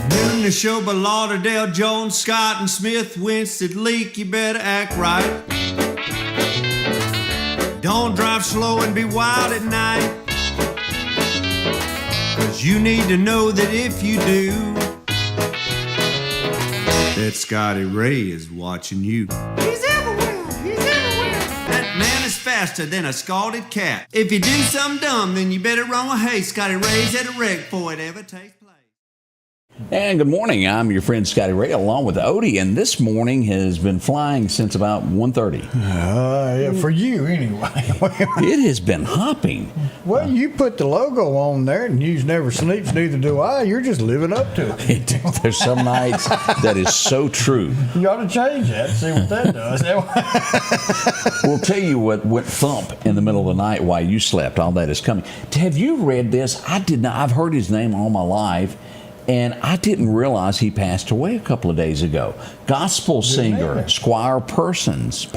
Noon the show by Lauderdale, Jones, Scott, and Smith. Winston, Leak, you better act right. Don't drive slow and be wild at night. 'Cause you need to know that if you do, that Scotty Ray is watching you. He's everywhere, he's everywhere. That man is faster than a scalded cat. If you do something dumb, then you better run with haste. Scotty Ray's at a wreck before it ever takes place. And good morning. I'm your friend Scotty Ray along with Odie, and this morning has been flying since about 1:30. Yeah, for you anyway. It has been hopping. Well, you put the logo on there, and news never sleeps, neither do I. You're just living up to it. There's some nights that is so true. You ought to change that and see what that does. We'll tell you what went thump in the middle of the night while you slept. All that is coming. Have you read this? I did not. I've heard his name all my life. And I didn't realize he passed away a couple of days ago. Gospel singer Squire Parsons,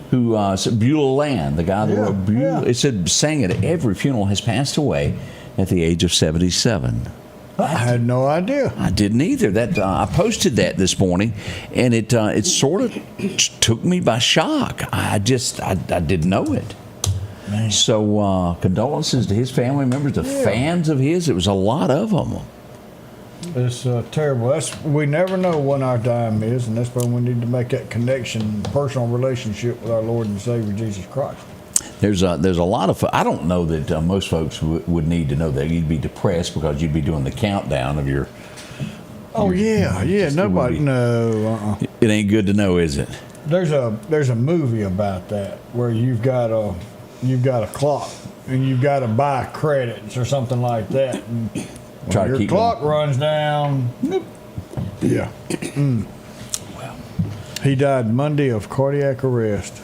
who Beulah Land, the guy that wrote Beulah, it said sang at every funeral, has passed away at the age of 77. I had no idea. I didn't either. I posted that this morning, and it sort of took me by shock. I didn't know it. Man. So condolences to his family members, the fans of his. It was a lot of them. It's terrible. We never know when our time is, and that's when we need to make that connection, personal relationship with our Lord and Savior Jesus Christ. There's a lot of. I don't know that most folks would need to know that. You'd be depressed because you'd be doing the countdown of your. Nobody. No. It ain't good to know, is it? There's a movie about that where you've got a clock and you've got to buy credits or something like that. And when your clock runs down. Yeah. Well, he died Monday of cardiac arrest.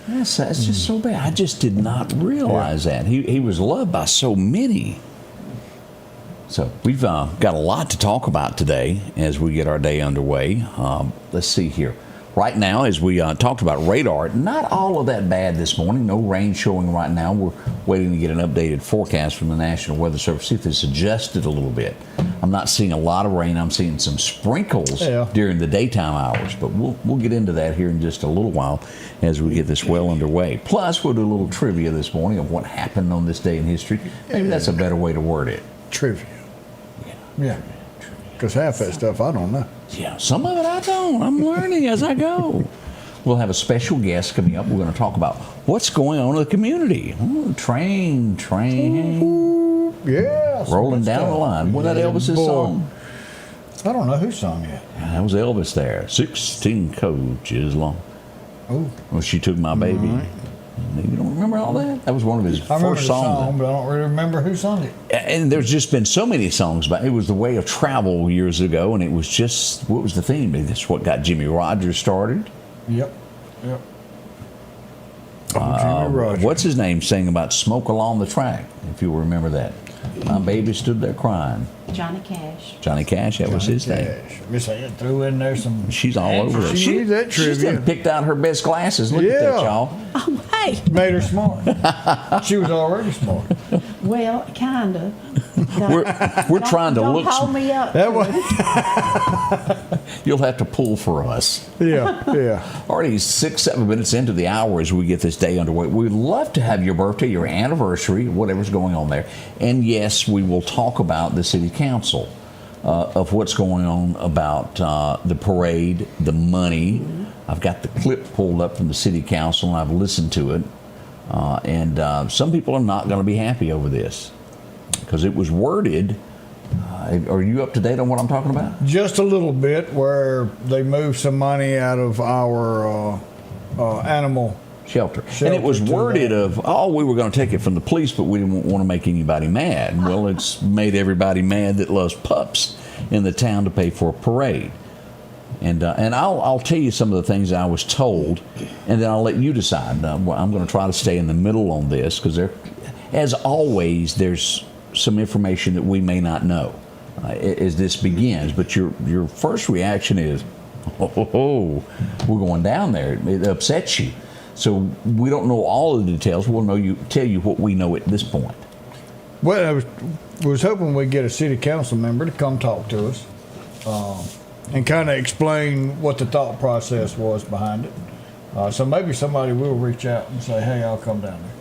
That's just so bad. I just did not realize that. He was loved by so many. So we've got a lot to talk about today as we get our day underway. Let's see here. Right now, as we talked about radar, not all of that bad this morning. No rain showing right now. We're waiting to get an updated forecast from the National Weather Service, see if it's adjusted a little bit. I'm not seeing a lot of rain. I'm seeing some sprinkles during the daytime hours, but we'll get into that here in just a little while as we get this well underway. Plus, we'll do a little trivia this morning of what happened on this day in history. Maybe that's a better way to word it. Trivia. Yeah. Because half that stuff I don't know. Yeah, some of it I don't. I'm learning as I go. We'll have a special guest coming up. We're going to talk about what's going on in the community. Ooh, train. Ooh, yeah. Rolling down the line. Was that Elvis's song? I don't know who sung it. That was Elvis there. 16 coaches long. Oh. Well, she took my baby. Right. You don't remember all that? That was one of his first songs. Song, but I don't really remember who sung it. And there's just been so many songs about it. It was the way of travel years ago, and it was just, what was the theme? That's what got Jimmy Rogers started. Yep. Jimmy Rogers. What's his name sang about smoke along the track, if you remember that? My baby stood there crying. Johnny Cash. Johnny Cash, that was his name. Miss Ann threw in there some. She's all over it. She's done picked out her best glasses. Look at that, y'all. Oh, hey. Made her smart. She was already smart. Well, kind of. We're trying to look. Don't hold me up. You'll have to pull for us. Yeah. Already 6-7 minutes into the hour as we get this day underway. We'd love to have your birthday, your anniversary, whatever's going on there. And yes, we will talk about the city council of what's going on about the parade, the money. I've got the clip pulled up from the city council and I've listened to it. And some people are not going to be happy over this because it was worded. Are you up to date on what I'm talking about? Just a little bit, where they moved some money out of our animal shelter. And it was worded we were going to take it from the police, but we didn't want to make anybody mad. Well, it's made everybody mad that loves pups in the town to pay for a parade. And I'll tell you some of the things I was told, and then I'll let you decide. I'm going to try to stay in the middle on this because as always, there's some information that we may not know as this begins. But your first reaction is, we're going down there. It upsets you. So we don't know all of the details. We'll tell you what we know at this point. Well, I was hoping we'd get a city council member to come talk to us and kind of explain what the thought process was behind it. So maybe somebody will reach out and say, "Hey, I'll come down there."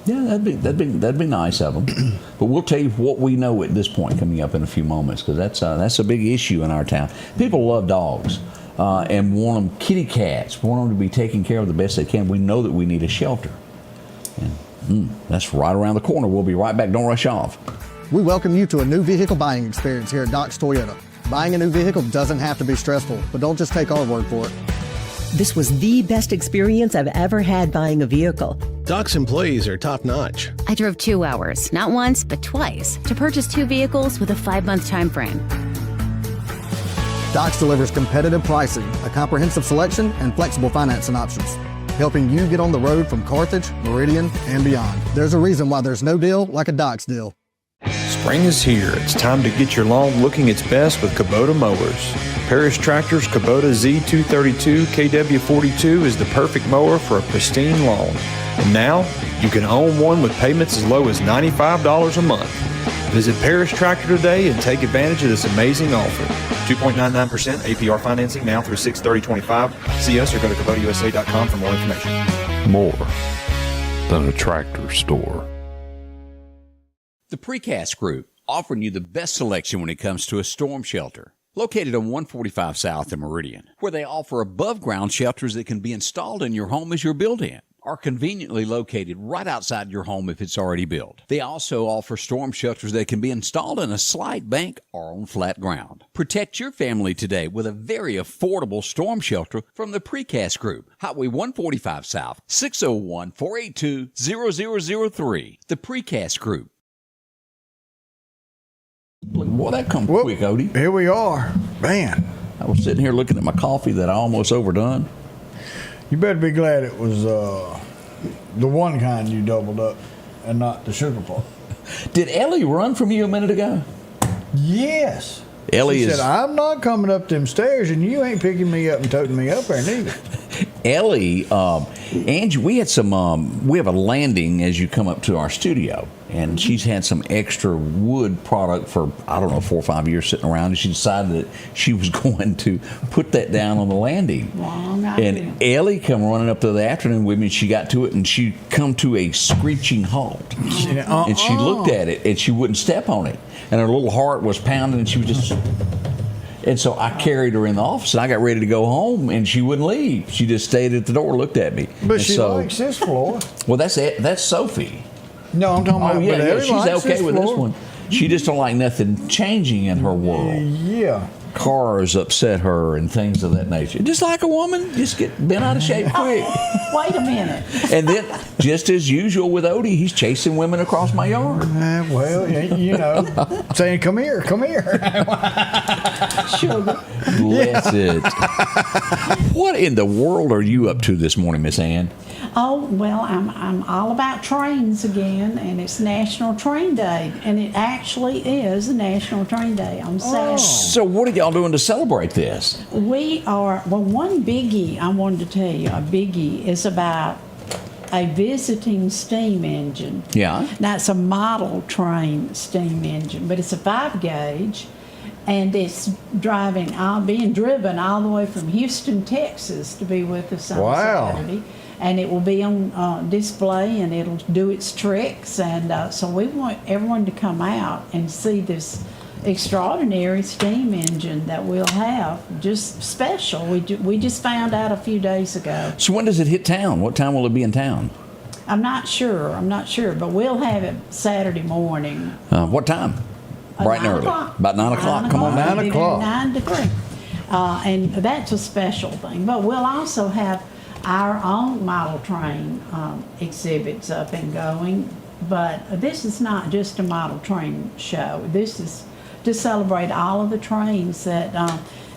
Yeah, that'd be nice of them. But we'll tell you what we know at this point coming up in a few moments, because that's a big issue in our town. People love dogs and want them, kitty cats, want them to be taken care of the best they can. We know that we need a shelter. And that's right around the corner. We'll be right back. Don't rush off. We welcome you to a new vehicle buying experience here at Doc's Toyota. Buying a new vehicle doesn't have to be stressful, but don't just take our word for it. This was the best experience I've ever had buying a vehicle. Doc's employees are top-notch. I drove 2 hours, not once, but twice, to purchase 2 vehicles with a 5-month time frame. Doc's delivers competitive pricing, a comprehensive selection, and flexible financing options, helping you get on the road from Carthage, Meridian, and beyond. There's a reason why there's no deal like a Doc's deal. Spring is here. It's time to get your lawn looking its best with Kubota mowers. Parish Tractor's Kubota Z232 KW42 is the perfect mower for a pristine lawn. And now, you can own one with payments as low as $95 a month. Visit Parish Tractor today and take advantage of this amazing offer. 2.99% APR financing now through 6/30/25. See us or go to KubotaUSA.com for more information. More than a tractor store. The Precast Group, offering you the best selection when it comes to a storm shelter. Located on 145 South in Meridian, where they offer above-ground shelters that can be installed in your home as you're built in, are conveniently located right outside your home if it's already built. They also offer storm shelters that can be installed in a slight bank or on flat ground. Protect your family today with a very affordable storm shelter from the Precast Group. Highway 145 South, 601-482-0003. The Precast Group. Boy, that come quick, Odie. Here we are. Man. I was sitting here looking at my coffee that I almost overdone. You better be glad it was the one kind you doubled up and not the sugar part. Did Ellie run from you a minute ago? Yes. Ellie said, "I'm not coming up them stairs, and you ain't picking me up and toting me up there neither." Ellie, Angie, we had some. We have a landing as you come up to our studio, and she's had some extra wood product for 4 or 5 years sitting around, and she decided that she was going to put that down on the landing. And Ellie come running up there the afternoon with me. And she got to it, and she come to a screeching halt, and she looked at it, and she wouldn't step on it, and her little heart was pounding, and she was just. And so I carried her in the office, and I got ready to go home, and she wouldn't leave. She just stayed at the door, looked at me. But she likes this floor. Well, that's it. That's Sophie. No, I'm talking about. Yeah, she's okay with this one. She just don't like nothing changing in her world. Yeah. Cars upset her and things of that nature. Just like a woman, just get bent out of shape quick. Wait a minute. And then, just as usual with Odie, he's chasing women across my yard. Well, you know, saying, "Come here, come here." Sugar. Bless it. What in the world are you up to this morning, Miss Ann? Oh, well, I'm all about trains again, and it's National Train Day, and it actually is National Train Day on Saturday. So what are y'all doing to celebrate this? We are, well, one biggie I wanted to tell you, a biggie is about a visiting steam engine. Yeah. Now, it's a model train steam engine, but it's a 5-gauge, and it's being driven all the way from Houston, Texas to be with us on Saturday. And it will be on display, and it'll do its tricks. And so we want everyone to come out and see this extraordinary steam engine that we'll have, just special. We just found out a few days ago. So when does it hit town? What time will it be in town? I'm not sure, but we'll have it Saturday morning. What time? Bright and early. About 9 o'clock. Come on, 9 o'clock. 9 to 3. And that's a special thing. But we'll also have our own model train exhibits up and going. But this is not just a model train show. This is to celebrate all of the trains that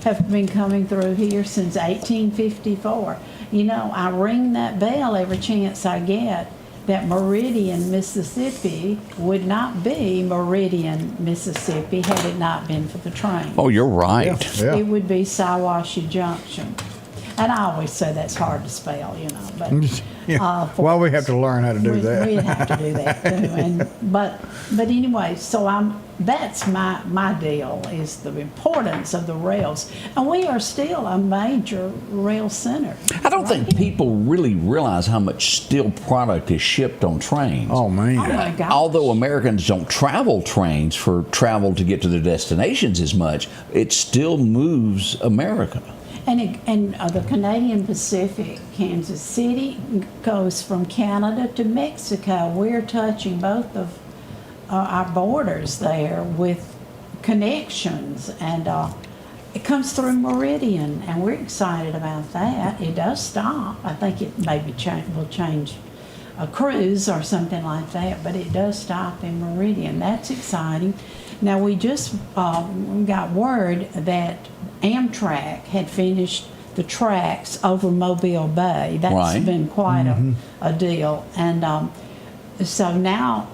have been coming through here since 1854. You know, I ring that bell every chance I get that Meridian, Mississippi would not be Meridian, Mississippi had it not been for the train. Oh, you're right. Yeah. It would be Sawashi Junction. And I always say that's hard to spell, but well, we have to learn how to do that. We have to do that too. But anyway, so that's my deal, is the importance of the rails, and we are still a major rail center. I don't think people really realize how much steel product is shipped on trains. Oh man! Oh my gosh. Although Americans don't travel trains for travel to get to their destinations as much, it still moves America. And the Canadian Pacific, Kansas City goes from Canada to Mexico. We're touching both of our borders there with connections, and it comes through Meridian, and we're excited about that. It does stop. I think it maybe will change a cruise or something like that, but it does stop in Meridian. That's exciting. Now, we just got word that Amtrak had finished the tracks over Mobile Bay. That's been quite a deal. And so now,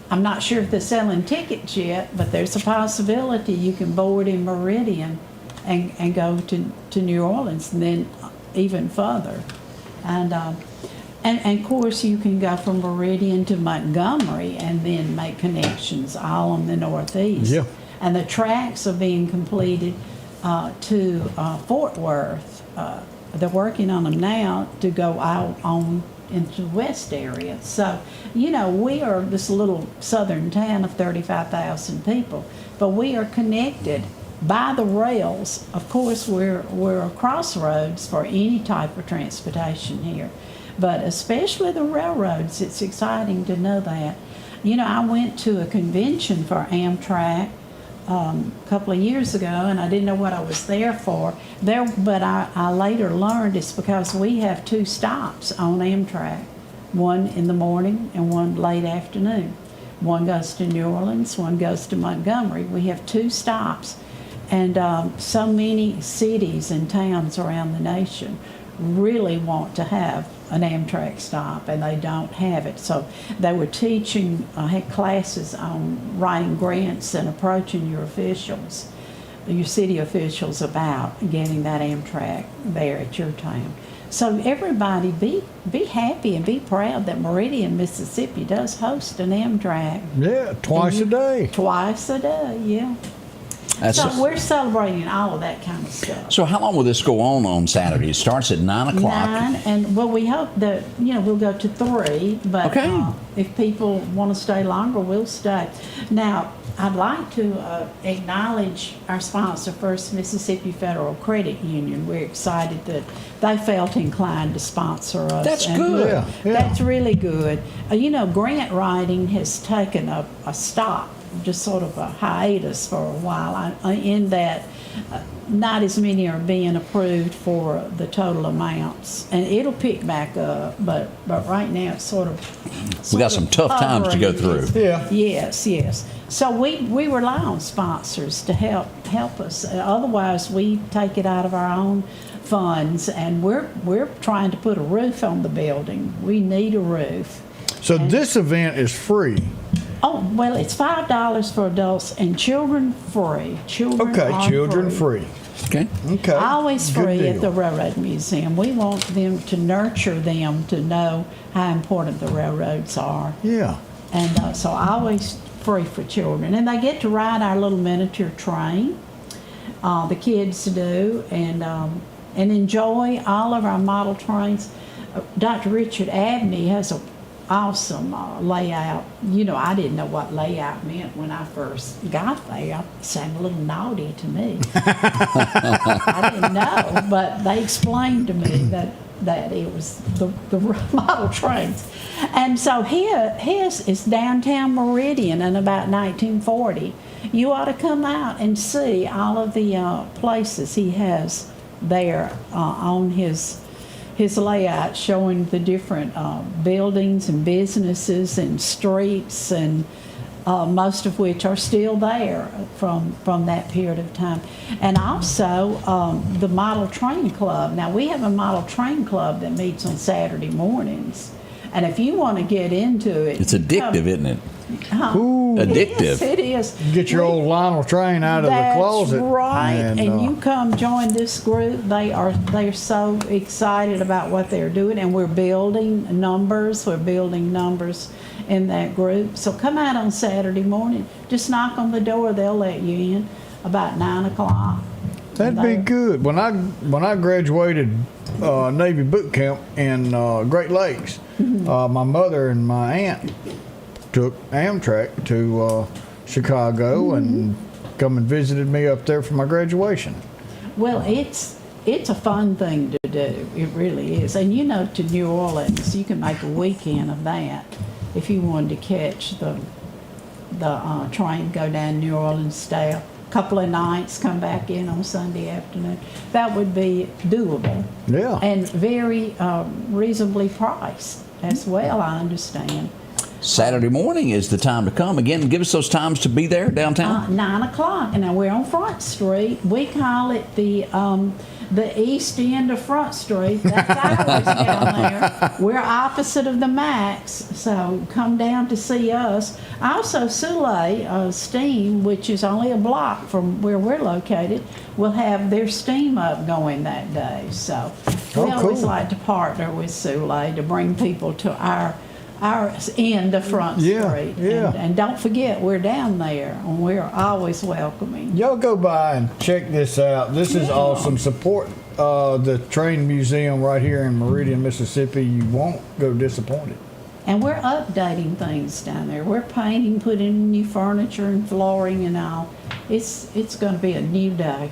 I'm not sure if they're selling tickets yet, but there's a possibility you can board in Meridian and go to New Orleans, and then even further. And of course, you can go from Meridian to Montgomery and then make connections all on the Northeast. Yeah. And the tracks are being completed to Fort Worth. They're working on them now to go out on into the west area. So, we are this little southern town of 35,000 people, but we are connected by the rails. Of course, we're a crossroads for any type of transportation here, but especially the railroads. It's exciting to know that. I went to a convention for Amtrak a couple of years ago, and I didn't know what I was there for. But I later learned it's because we have 2 stops on Amtrak, one in the morning and one late afternoon. One goes to New Orleans, one goes to Montgomery. We have 2 stops, and so many cities and towns around the nation really want to have an Amtrak stop, and they don't have it. So they were teaching, had classes on writing grants and approaching your officials, your city officials, about getting that Amtrak there at your town. So everybody be happy and be proud that Meridian, Mississippi does host an Amtrak. Yeah, twice a day. Twice a day, yeah. So we're celebrating all of that kind of stuff. So how long will this go on Saturday? It starts at 9 o'clock. 9, and we hope that we'll go to 3. But if people want to stay longer, we'll stay. Now, I'd like to acknowledge our sponsor, First Mississippi Federal Credit Union. We're excited that they felt inclined to sponsor us. That's good. Yeah. That's really good. Grant writing has taken a stop, just sort of a hiatus for a while, in that not as many are being approved for the total amounts, and it'll pick back up. But right now it's sort of we got some tough times to go through. Yeah. Yes. So we rely on sponsors to help us. Otherwise, we take it out of our own funds, and we're trying to put a roof on the building. We need a roof. So this event is free. Oh, well, it's $5 for adults and children free. Children free. Okay. Always Good free deal. at the Railroad Museum. We want them to nurture them to know how important the railroads are. Yeah. And so always free for children. And they get to ride our little miniature train. The kids do, and enjoy all of our model trains. Dr. Richard Abney has a awesome layout. I didn't know what layout meant when I first got there. It sounded a little naughty to me. I didn't know, but they explained to me that it was the model trains. And so his is downtown Meridian in about 1940. You ought to come out and see all of the places he has there on his layout, showing the different buildings and businesses and streets, and most of which are still there from that period of time. And also the Model Train Club. Now, we have a Model Train Club that meets on Saturday mornings. And if you want to get into it... It's addictive, isn't it? Addictive. It is. Get your old Lionel train out of the closet. That's right. And you uh, come join this group. They're so excited about what they're doing, and we're building numbers. We're building numbers in that group. So come out on Saturday morning. Just knock on the door. They'll let you in about 9 o'clock. That'd be good. When I graduated Navy boot camp in Great Lakes, my mother and my aunt took Amtrak to Chicago and come and visited me up there for my graduation. Well, it's a fun thing to do. It really is. And to New Orleans, you can make a weekend of that if you wanted to catch the train, go down New Orleans, stay a couple of nights, come back in on Sunday afternoon. That would be doable. Yeah. And very reasonably priced as well, I understand. Saturday morning is the time to come. Again, give us those times to be there downtown. 9 o'clock, and now we're on Front Street. We call it the east end of Front Street. That's ours down there. We're opposite of the Max, so come down to see us. Also, Soule Steam, which is only a block from where we're located, will have their steam up going that day. So we always like to partner with Soule to bring people to our end of Front Street. Yeah. And don't forget, we're down there, and we're always welcoming. Y'all go by and check this out. This is awesome. Support the Train Museum right here in Meridian, Mississippi. You won't go disappointed. And we're updating things down there. We're painting, putting in new furniture and flooring and all. It's going to be a new day.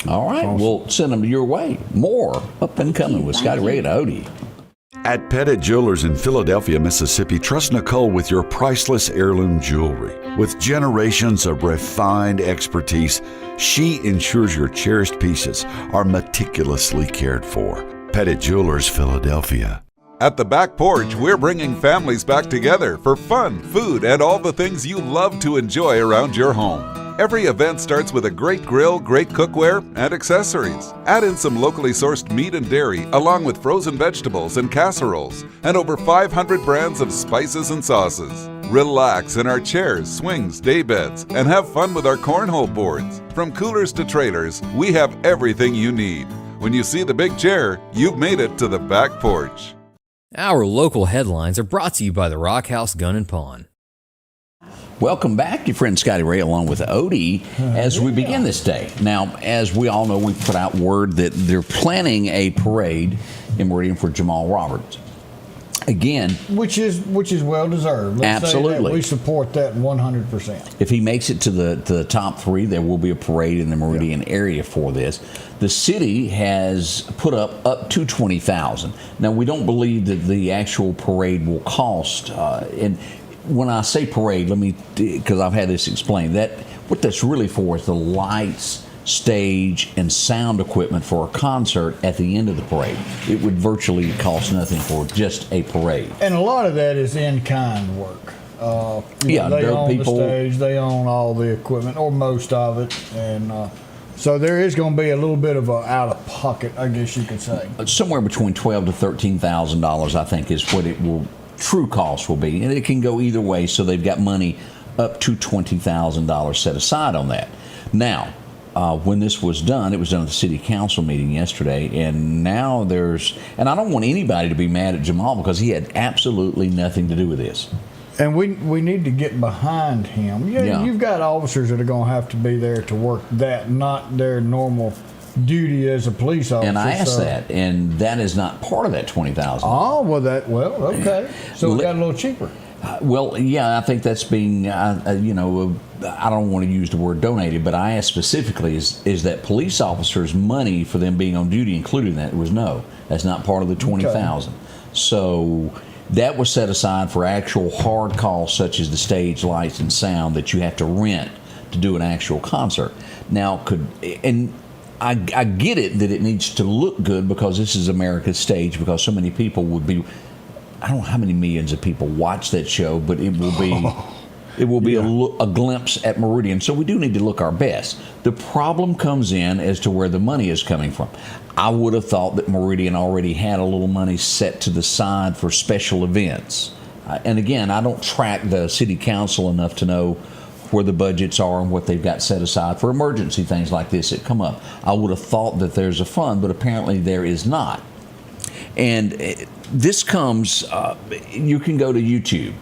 All right, we'll send them your way. More up and coming with Scotty Ray and Odie. At Pettit Jewelers in Philadelphia, Mississippi, trust Nicole with your priceless heirloom jewelry. With generations of refined expertise, she ensures your cherished pieces are meticulously cared for. Pettit Jewelers, Philadelphia. At the Back Porch, we're bringing families back together for fun, food, and all the things you love to enjoy around your home. Every event starts with a great grill, great cookware, and accessories. Add in some locally sourced meat and dairy, along with frozen vegetables and casseroles, and over 500 brands of spices and sauces. Relax in our chairs, swings, daybeds, and have fun with our cornhole boards. From coolers to trailers, we have everything you need. When you see the big chair, you've made it to the Back Porch. Our local headlines are brought to you by the Rock House Gun and Pawn. Welcome back, your friend Scotty Ray, along with Odie, as we begin this day. Now, as we all know, we've put out word that they're planning a parade in Meridian for Jamal Roberts. Again, which is well deserved. Let's absolutely, say that we support that 100%. If he makes it to the top three, there will be a parade in the Meridian area for this. The city has put up to $20,000. Now, we don't believe that the actual parade will cost. And when I say parade, let me, because I've had this explained, that what that's really for is the lights, stage, and sound equipment for a concert at the end of the parade. It would virtually cost nothing for just a parade. And a lot of that is in-kind work. They own the stage, they own all the equipment, or most of it, and so there is going to be a little bit of a out-of-pocket, I guess you could say. Somewhere between $12,000 to $13,000, I think, is what it will. True cost will be, and it can go either way. So they've got money up to $20,000 set aside on that. Now, when this was done, it was done at the city council meeting yesterday, and now and I don't want anybody to be mad at Jamal because he had absolutely nothing to do with this. And we need to get behind him. Yeah. You've got officers that are going to have to be there to work that, not their normal duty as a police officer. And I asked that, and that is not part of that $20,000. Oh, okay. So it got a little cheaper. I think that's being, I don't want to use the word donated, but I asked specifically, is that police officers' money for them being on duty included in that? It was no. That's not part of the $20,000. Okay. So that was set aside for actual hard costs such as the stage, lights, and sound that you have to rent to do an actual concert. Now, I get it that it needs to look good because this is America's stage, because so many people would be, I don't know how many millions of people watch that show, but it will be a glimpse at Meridian. So we do need to look our best. The problem comes in as to where the money is coming from. I would have thought that Meridian already had a little money set to the side for special events. And again, I don't track the city council enough to know where the budgets are and what they've got set aside for emergency things like this that come up. I would have thought that there's a fund, but apparently there is not. And this comes, you can go to YouTube.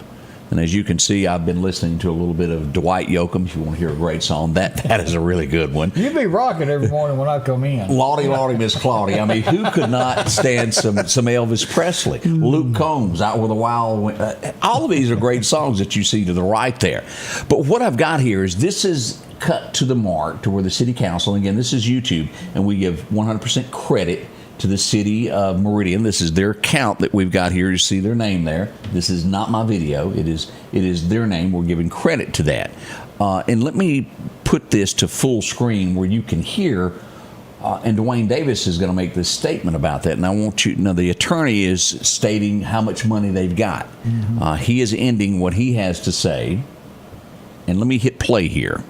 And as you can see, I've been listening to a little bit of Dwight Yoakam. If you want to hear a great song, that is a really good one. You be rocking every morning when I come in. Lordy, Lordy, Miss Claudia. I mean, who could not stand some Elvis Presley? Luke Combs, Out with a Wild. All of these are great songs that you see to the right there. But what I've got here is this is cut to the mark to where the city council, and again, this is YouTube, and we give 100% credit to the city of Meridian. This is their account that we've got here. You see their name there. This is not my video. It is their name. We're giving credit to that. And let me put this to full screen where you can hear. And Dwayne Davis is going to make this statement about that. And I want you to know the attorney is stating how much money they've got. Mm-hmm. He is ending what he has to say. And let me hit play here.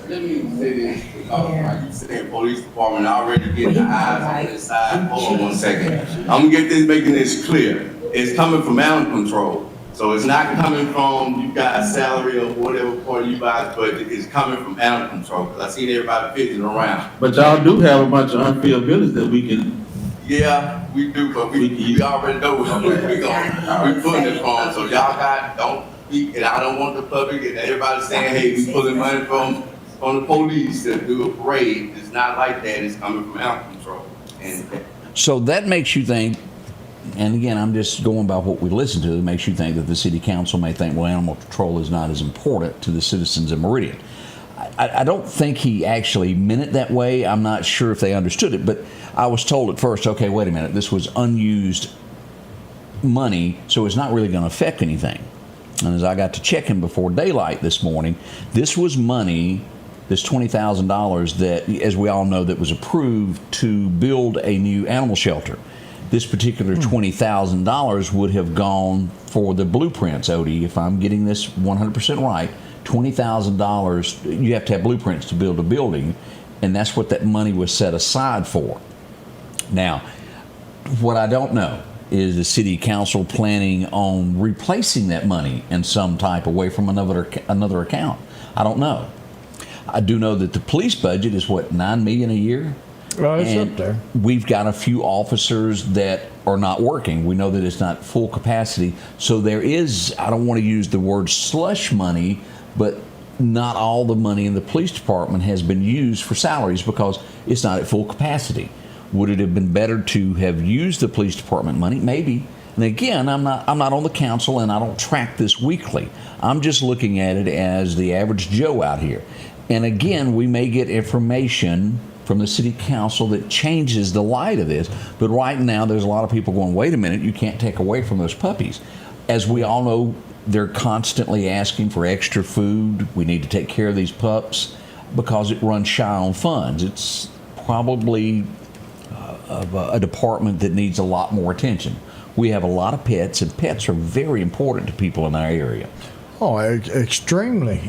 Let me say this. You said police department already getting the eyes on this side. Hold on 1 second. I'm gonna making this clear. It's coming from animal control. So it's not coming from you guys' salary or whatever part of you guys' budget. It's coming from animal control. Because I seen everybody fidgeting around. But y'all do have a bunch of unfilled buildings that we can. Yeah, we do, but we already know where we putting it from. So y'all don't speak, and I don't want the public and everybody saying, hey, we pulling money from the police to do a parade. It's not like that. It's coming from animal control. And so that makes you think, and again, I'm just going by what we listen to, it makes you think that the city council may think, well, animal control is not as important to the citizens of Meridian. I don't think he actually meant it that way. I'm not sure if they understood it, but I was told at first, okay, wait a minute, this was unused money, so it's not really going to affect anything. And as I got to checking before daylight this morning, this was money, this $20,000 that, as we all know, that was approved to build a new animal shelter. This particular $20,000 would have gone for the blueprints, Odie, if I'm getting this 100% right. $20,000, you have to have blueprints to build a building, and that's what that money was set aside for. Now, what I don't know is the city council planning on replacing that money in some type of way from another account. I don't know. I do know that the police budget is what, $9 million a year? Well, it's up there. We've got a few officers that are not working. We know that it's not full capacity. So there is, I don't want to use the word slush money, but not all the money in the police department has been used for salaries because it's not at full capacity. Would it have been better to have used the police department money? Maybe. And again, I'm not on the council and I don't track this weekly. I'm just looking at it as the average Joe out here. And again, we may get information from the city council that changes the light of this. But right now, there's a lot of people going, wait a minute, you can't take away from those puppies. As we all know, they're constantly asking for extra food. We need to take care of these pups because it runs shy on funds. It's probably a department that needs a lot more attention. We have a lot of pets, and pets are very important to people in our area. Oh, extremely.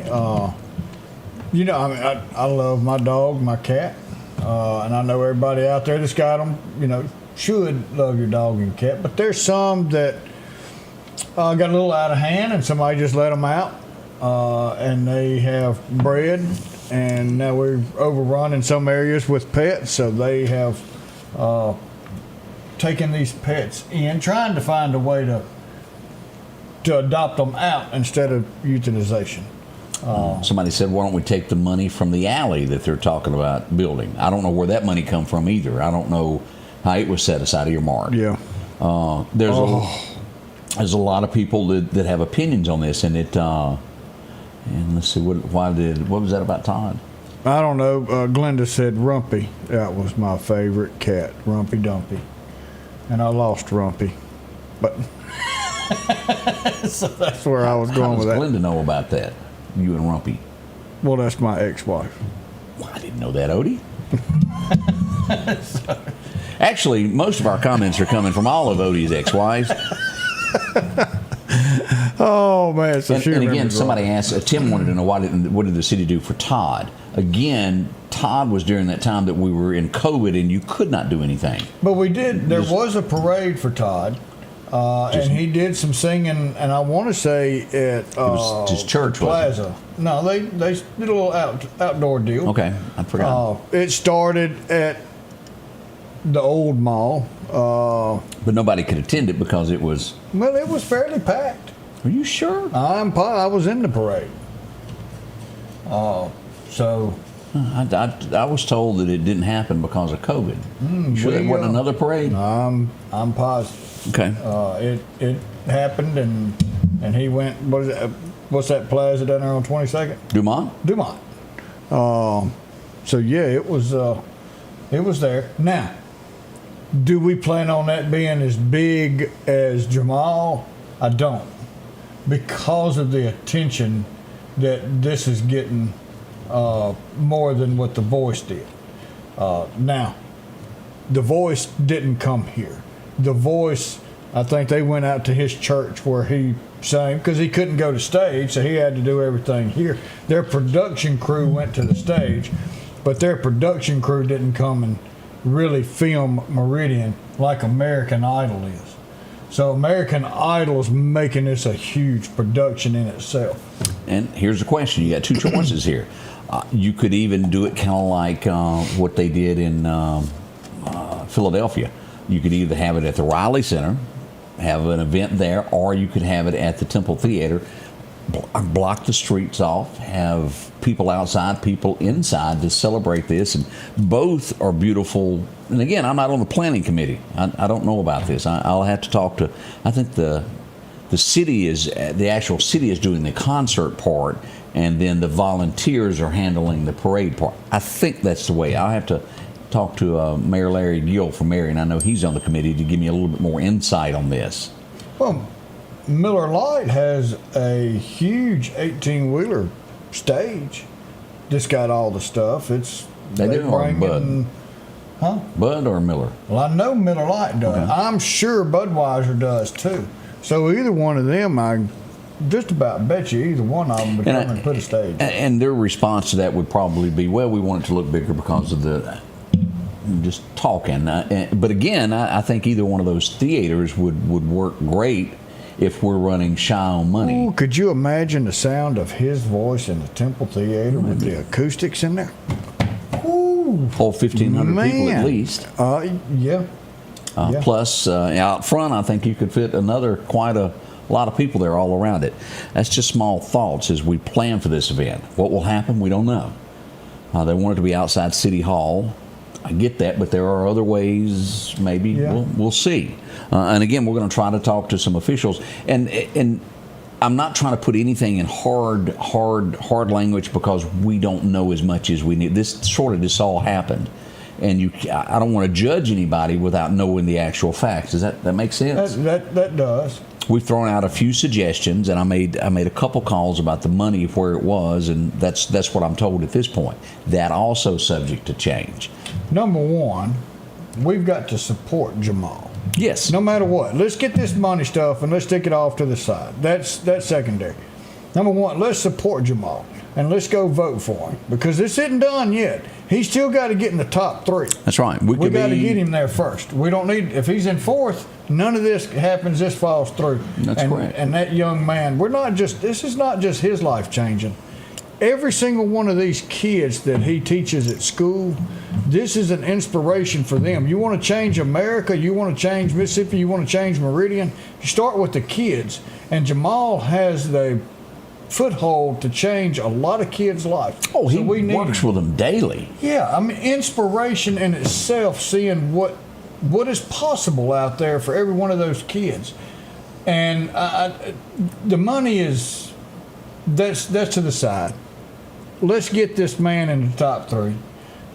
You know, I mean, I love my dog, my cat, and I know everybody out there that's got them, you know, should love your dog and cat. But there's some that got a little out of hand, and somebody just let them out, and they have bred, and now we're overrun in some areas with pets, so they have taken these pets in, trying to find a way to adopt them out instead of euthanization. Somebody said, why don't we take the money from the alley that they're talking about building? I don't know where that money come from either. I don't know how it was set aside, earmarked. Yeah. There's a lot of people that have opinions on this, and it. And let's see, what was that about, Todd? I don't know. Glenda said Rumpy. That was my favorite cat, Rumpy Dumpy, and I lost Rumpy, but so that's where I was going with that. How does Glenda know about that? You and Rumpy? Well, that's my ex-wife. Well, I didn't know that, Odie. Actually, most of our comments are coming from all of Odie's ex-wives. Oh man! So and again, somebody asked. Tim wanted to know what did the city do for Todd? Again, Todd was during that time that we were in COVID, and you could not do anything. But we did. There was a parade for Todd. And he did some singing, and I want to say at it was his church Plaza. No, they did a little outdoor deal. Okay, I forgot. It started at the old mall. But nobody could attend it because it was... Well, it was fairly packed. Are you sure? I was in the parade. So... I was told that it didn't happen because of COVID. Sure there wasn't another parade? I'm positive. Okay. It happened, and he went. What's that plaza down there on 22nd? Dumont. So yeah, it was there. Now, do we plan on that being as big as Jamal? I don't, because of the attention that this is getting. More than what The Voice did. Now, The Voice didn't come here. The Voice, I think they went out to his church where he sang, because he couldn't go to stage, so he had to do everything here. Their production crew went to the stage, but their production crew didn't come and really film Meridian like American Idol is. So American Idol's making this a huge production in itself. And here's the question. You got two choices here. You could even do it kind of like what they did in Philadelphia. You could either have it at the Riley Center, have an event there, or you could have it at the Temple Theater, block the streets off, have people outside, people inside to celebrate this. And both are beautiful. And again, I'm not on the planning committee. I don't know about this. I'll have to talk to, I think the city is, the actual city is doing the concert part, and then the volunteers are handling the parade part. I think that's the way. I'll have to talk to Mayor Larry Gill from Marion. I know he's on the committee to give me a little bit more insight on this. Well, Miller Lite has a huge 18-wheeler stage that's got all the stuff. They do or Bud? Huh? Bud or Miller? Well, I know Miller Lite does. Okay. I'm sure Budweiser does too. So either one of them, I just about bet you either one of them would come and put a stage. And their response to that would probably be, well, we want it to look bigger because of the just talking. But again, I think either one of those theaters would work great if we're running shy on money. Ooh, could you imagine the sound of his voice in the Temple Theater with the acoustics in there? Ooh, 1,500 people at least. Yeah. Plus, out front, I think you could fit quite a lot of people there all around it. That's just small thoughts as we plan for this event. What will happen, we don't know. They want it to be outside City Hall. I get that, but there are other ways. Maybe we'll see. And again, we're going to try to talk to some officials. And I'm not trying to put anything in hard language because we don't know as much as we need. This all happened, and I don't want to judge anybody without knowing the actual facts. Does that make sense? That does. We've thrown out a few suggestions, and I made a couple calls about the money of where it was, and that's what I'm told at this point. That also subject to change. Number one, we've got to support Jamal. Yes. No matter what. Let's get this money stuff and let's stick it off to the side. That's secondary. Number one, let's support Jamal and let's go vote for him because this isn't done yet. He's still got to get in the top 3. That's right. We got to get him there first. We don't need, if he's in 4th, none of this happens, this falls through. That's correct. And that young man, this is not just his life changing. Every single one of these kids that he teaches at school, this is an inspiration for them. You want to change America, you want to change Mississippi, you want to change Meridian, you start with the kids. And Jamal has the foothold to change a lot of kids' lives. Oh, he works with them daily. Yeah, I mean, inspiration in itself, seeing what is possible out there for every one of those kids. And the money is, that's to the side. Let's get this man in the top 3.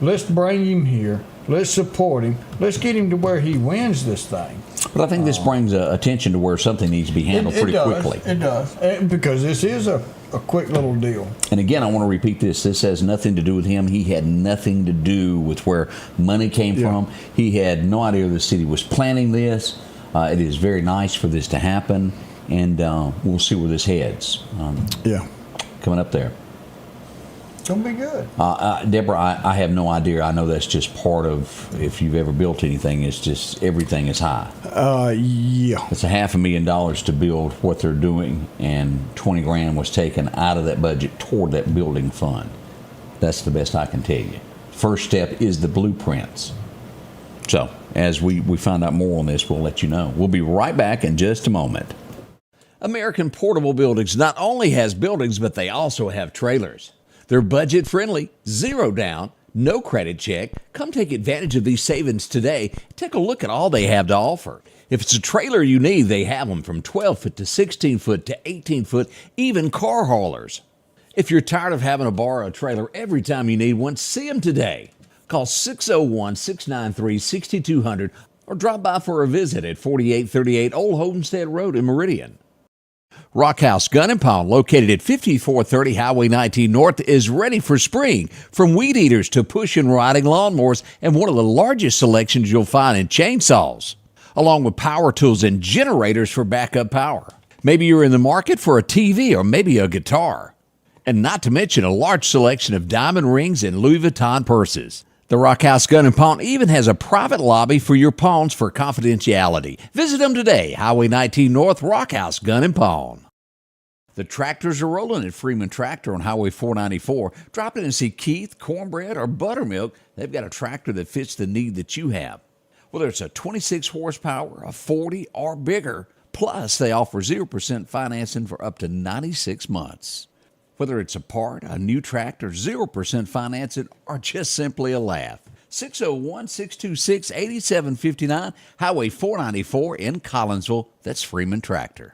Let's bring him here. Let's support him. Let's get him to where he wins this thing. But I think this brings attention to where something needs to be handled pretty quickly. It does. Because this is a quick little deal. And again, I want to repeat this. This has nothing to do with him. He had nothing to do with where money came from. He had no idea the city was planning this. It is very nice for this to happen. And we'll see where this heads. Coming up there. It's going to be good. Deborah, I have no idea. I know that's just part of, if you've ever built anything, it's just everything is high. Yeah. It's $500,000 to build what they're doing, and $20,000 was taken out of that budget toward that building fund. That's the best I can tell you. First step is the blueprints. So, as we find out more on this, we'll let you know. We'll be right back in just a moment. American Portable Buildings not only has buildings, but they also have trailers. They're budget-friendly, zero down, no credit check. Come take advantage of these savings today. Take a look at all they have to offer. If it's a trailer you need, they have them from 12-foot to 16-foot to 18-foot, even car haulers. If you're tired of having to borrow a trailer every time you need one, see them today. Call 601-693-6200 or drop by for a visit at 4838 Old Homestead Road in Meridian. Rockhouse Gun & Pound, located at 5430 Highway 19 North, is ready for spring. From weed eaters to push and riding lawnmowers, and one of the largest selections you'll find in chainsaws, along with power tools and generators for backup power. Maybe you're in the market for a TV or maybe a guitar. And not to mention a large selection of diamond rings and Louis Vuitton purses. The Rockhouse Gun & Pawn even has a private lobby for your pawns for confidentiality. Visit them today, Highway 19 North, Rockhouse Gun & Pawn. The tractors are rolling at Freeman Tractor on Highway 494. Drop in and see Keith, Cornbread, or Buttermilk. They've got a tractor that fits the need that you have. Whether it's a 26 horsepower, a 40, or bigger. Plus, they offer 0% financing for up to 96 months. Whether it's a part, a new tractor, 0% financing, or just simply a laugh. 601-626-8759, Highway 494 in Collinsville. That's Freeman Tractor.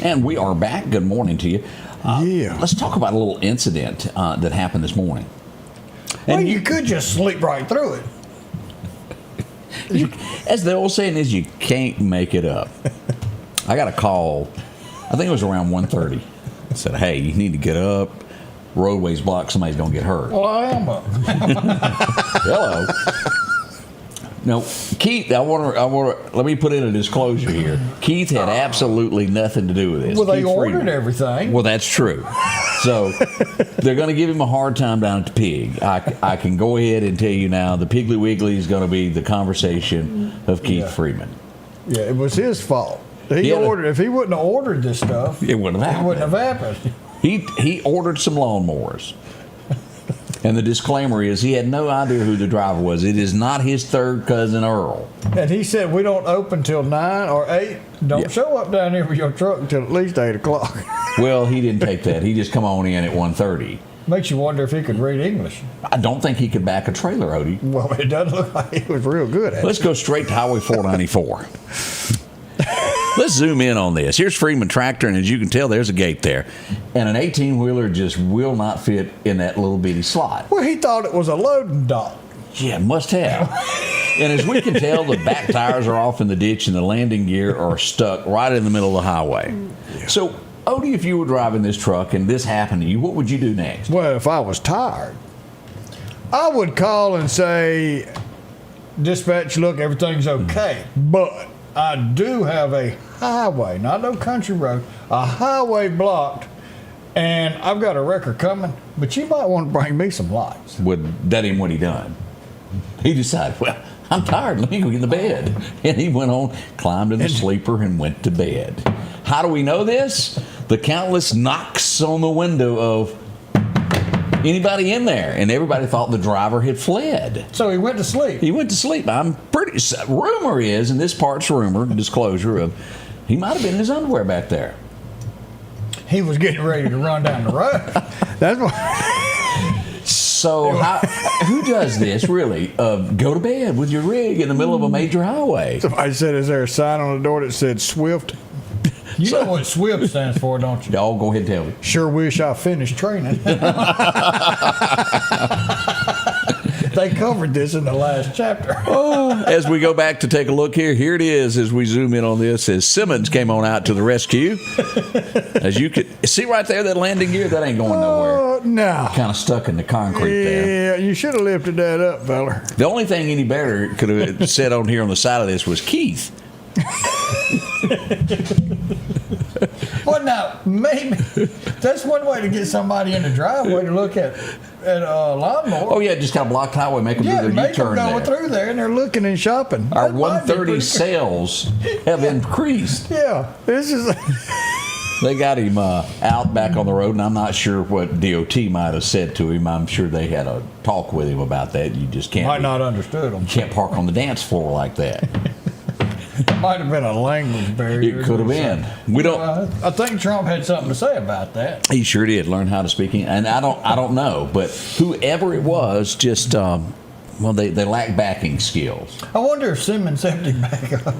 And we are back. Good morning to you. Let's talk about a little incident that happened this morning. Well, you could just sleep right through it. As the old saying is, you can't make it up. I got a call, I think it was around 1:30. It said, hey, you need to get up. Roadway's blocked. Somebody's going to get hurt. Well, I am up. Hello. No, Keith, let me put in a disclosure here. Keith had absolutely nothing to do with this. Well, they Keith ordered Freeman. everything. Well, that's true. So they're going to give him a hard time down at the Pig. I can go ahead and tell you now, the Piggly Wiggly is going to be the conversation of Keith Freeman. Yeah, it was his fault. He ordered. If he wouldn't have ordered this stuff, it wouldn't have happened. It wouldn't have happened. He ordered some lawnmowers. And the disclaimer is he had no idea who the driver was. It is not his third cousin Earl. And he said, we don't open till 9 or 8. Don't show up down here with your truck until at least 8 o'clock. Well, he didn't take that. He just come on in at 1:30. Makes you wonder if he could read English. I don't think he could back a trailer, Odie. Well, it doesn't look like he was real good at it. Let's go straight to Highway 494. Let's zoom in on this. Here's Freeman Tractor, and as you can tell, there's a gate there. And an 18-wheeler just will not fit in that little bitty slot. Well, he thought it was a loading dock. Yeah, must have. And as we can tell, the back tires are off in the ditch, and the landing gear are stuck right in the middle of the highway. Yeah. So, Odie, if you were driving this truck and this happened to you, what would you do next? Well, if I was tired, I would call and say, dispatch, look, everything's okay, but I do have a highway, not no country road, a highway blocked, and I've got a wrecker coming, but you might want to bring me some lights. That ain't what he done. He decided, well, I'm tired, let me go get in the bed. And he went on, climbed in the sleeper, and went to bed. How do we know this? The countless knocks on the window of anybody in there, and everybody thought the driver had fled. So he went to sleep. He went to sleep. Rumor is, and this part's rumor, disclosure of, he might have been in his underwear back there. He was getting ready to run down the road. That's what. So who does this really? Go to bed with your rig in the middle of a major highway. Somebody said, is there a sign on the door that said Swift? You know what SWIFT stands for, don't you? Y'all go ahead and tell me. Sure wish I finished training. They covered this in the last chapter. As we go back to take a look here it is as we zoom in on this, as Simmons came on out to the rescue. As you could see right there, that landing gear, that ain't going nowhere. No. Kind of stuck in the concrete there. Yeah, you should have lifted that up, feller. The only thing any better could have said on here on the side of this was Keith. Well, now, maybe that's one way to get somebody in the driveway to look at a lawnmower. Oh, yeah, just kind of block the highway, make them do their make U-turn them go there. through there, and they're looking and shopping. Our That might be 130 pretty sales have increased. Yeah, this is... They got him out back on the road, and I'm not sure what DOT might have said to him. I'm sure they had a talk with him about that. You just can't. Might not understood him. You can't park on the dance floor like that. It might have been a language barrier. It could have been. We don't. I think Trump had something to say about that. He sure did. Learn how to speak, and I don't know, but whoever it was, just well, they lack backing skills. I wonder if Simmons had him back up.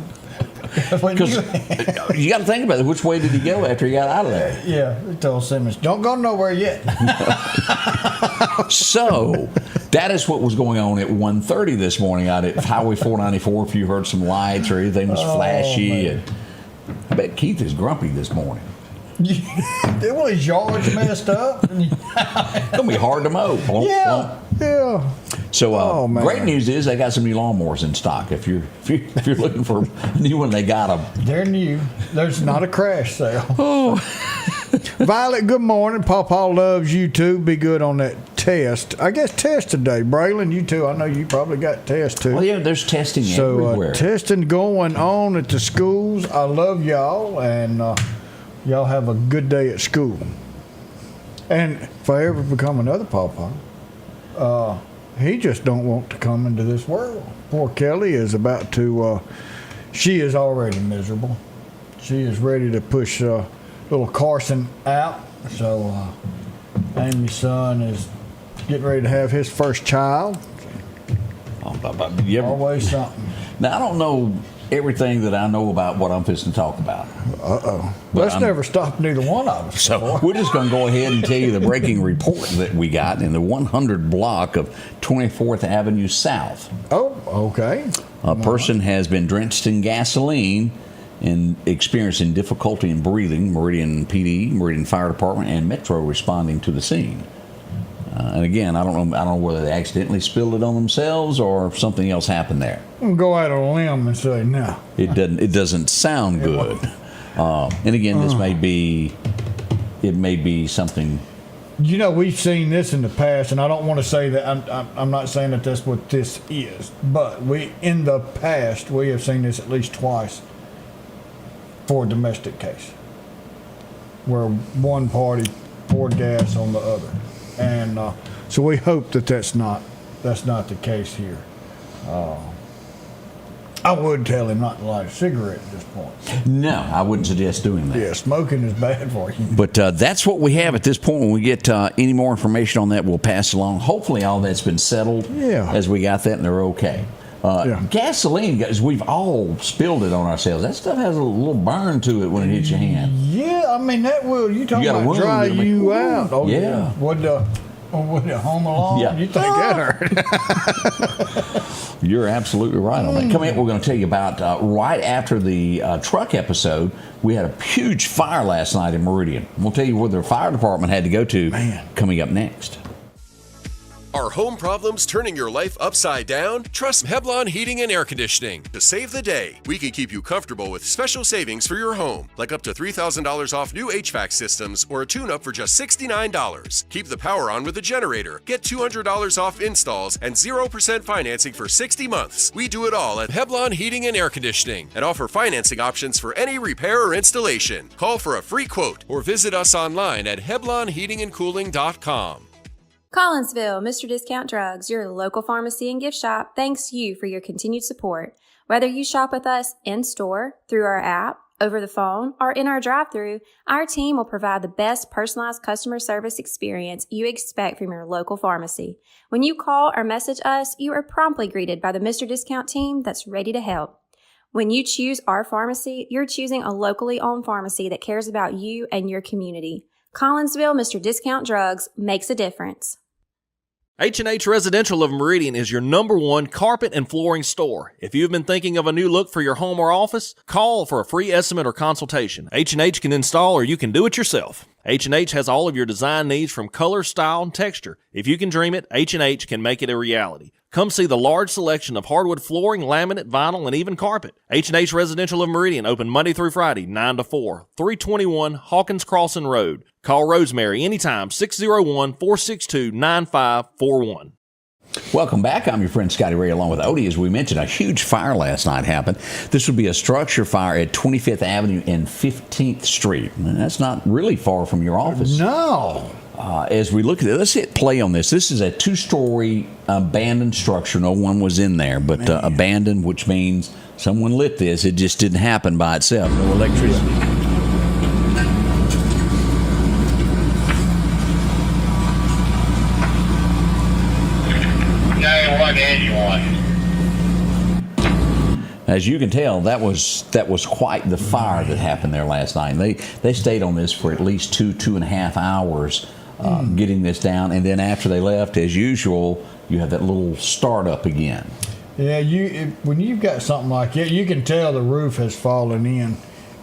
Because you got to think about it. Which way did he go after he got out of there? Yeah, he told Simmons, "Don't go nowhere yet." So that is what was going on at 1:30 this morning out at Highway 494. If you heard some lights or anything was flashy, and I bet Keith is grumpy this morning. Well, his yard's messed up. It's gonna be hard to mow. Yeah. So great news is they got some new lawnmowers in stock. If you're looking for a new one, they got them. They're new. There's not a crash sale. Oh. Violet, good morning. Pawpaw loves you too. Be good on that test. I guess test today. Braylon, you too. I know you probably got test too. Oh yeah, there's testing everywhere. Testing going on at the schools. I love y'all, and y'all have a good day at school. And if I ever become another Pawpaw, he just don't want to come into this world. Poor Kelly is about to, she is already miserable. She is ready to push little Carson out. So Amy's son is getting ready to have his first child. Always something. Now, I don't know everything that I know about what I'm fixing to talk about. Let's never stop neither one of us. So we're just going to go ahead and tell you the breaking report that we got in the 100 block of 24th Avenue South. Oh, okay. A person has been drenched in gasoline and experiencing difficulty in breathing. Meridian PD, Meridian Fire Department, and Metro responding to the scene. And again, I don't know whether they accidentally spilled it on themselves or if something else happened there. I'm gonna go out on a limb and say no. It doesn't sound good. And again, this may be something. You know, we've seen this in the past, and I don't want to say that. I'm not saying that that's what this is, but in the past we have seen this at least twice for a domestic case, where one party poured gas on the other. And so we hope that that's not the case here. I would tell him not to light a cigarette at this point. No, I wouldn't suggest doing that. Yeah, smoking is bad for you. But that's what we have at this point. When we get any more information on that, we'll pass along. Hopefully all that's been settled as we got that and they're okay. Gasoline, guys, we've all spilled it on ourselves. That stuff has a little burn to it when it hits your hand. Yeah, I mean, that will. You talking about dry you out. Oh, yeah. Would it Home Alone? Yeah. You think that hurt? You're absolutely right on that. Coming up, we're going to tell you about right after the truck episode, we had a huge fire last night in Meridian. We'll tell you where the fire department had to go to coming up next. Are home problems turning your life upside down? Trust Heblon Heating and Air Conditioning to save the day. We can keep you comfortable with special savings for your home, like up to $3,000 off new HVAC systems or a tune-up for just $69. Keep the power on with a generator. Get $200 off installs and 0% financing for 60 months. We do it all at Heblon Heating and Air Conditioning and offer financing options for any repair or installation. Call for a free quote or visit us online at HeblonHeatingandCooling.com. Collinsville, Mr. Discount Drugs, your local pharmacy and gift shop, thanks you for your continued support. Whether you shop with us in-store, through our app, over the phone, or in our drive-thru, our team will provide the best personalized customer service experience you expect from your local pharmacy. When you call or message us, you are promptly greeted by the Mr. Discount team that's ready to help. When you choose our pharmacy, you're choosing a locally owned pharmacy that cares about you and your community. Collinsville, Mr. Discount Drugs, makes a difference. H&H Residential of Meridian is your #1 carpet and flooring store. If you've been thinking of a new look for your home or office, call for a free estimate or consultation. H&H can install or you can do it yourself. H&H has all of your design needs from color, style, and texture. If you can dream it, H&H can make it a reality. Come see the large selection of hardwood flooring, laminate, vinyl, and even carpet. H&H Residential of Meridian, open Monday through Friday, 9 to 4, 321 Hawkins Crossing Road. Call Rosemary anytime, 601-462-9541. Welcome back. I'm your friend Scotty Ray along with Odie. As we mentioned, a huge fire last night happened. This would be a structure fire at 25th Avenue and 15th Street. And that's not really far from your office. No. As we look at it, let's hit play on this. This is a 2-story abandoned structure. No one was in there, but abandoned, which means someone lit this. It just didn't happen by itself. No electricity. As you can tell, that was quite the fire that happened there last night. And they stayed on this for at least 2.5 hours getting this down. And then after they left, as usual, you have that little startup again. Yeah, when you've got something like that, you can tell the roof has fallen in.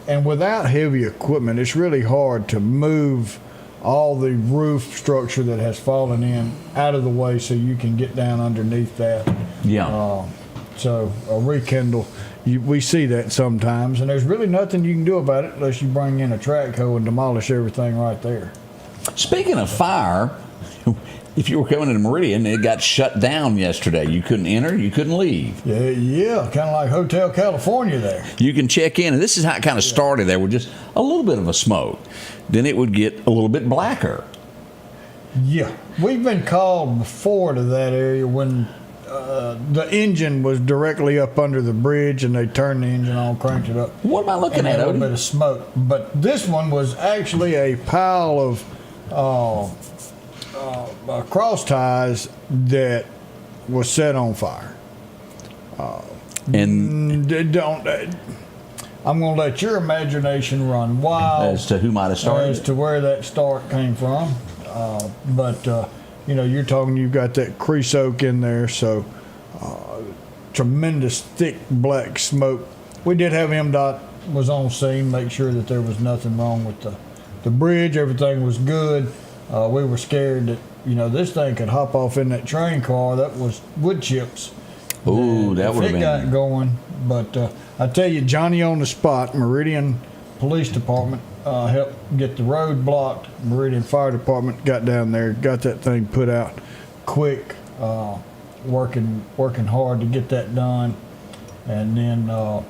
And without heavy equipment, it's really hard to move all the roof structure that has fallen in out of the way so you can get down underneath that. Yeah. So a rekindle, we see that sometimes, and there's really nothing you can do about it unless you bring in a track hoe and demolish everything right there. Speaking of fire, if you were coming into Meridian, it got shut down yesterday. You couldn't enter, you couldn't leave. Yeah, kind of like Hotel California there. You can check in, and this is how it kind of started there with just a little bit of a smoke. Then it would get a little bit blacker. Yeah, we've been called before to that area when the engine was directly up under the bridge, and they turned the engine on, cranked it up. What am I looking at? A little bit of smoke, but this one was actually a pile of cross ties that was set on fire. And I'm going to let your imagination run wild as to who might have started, as to where that start came from. But you're talking, you've got that creosote in there, so tremendous thick black smoke. We did have MDOT was on scene, make sure that there was nothing wrong with the bridge. Everything was good. We were scared that this thing could hop off in that train car. That was wood chips. Ooh, that would have been. It got going, but I tell you, Johnny on the spot, Meridian Police Department helped get the road blocked. Meridian Fire Department got down there, got that thing put out quick, working hard to get that done. And then the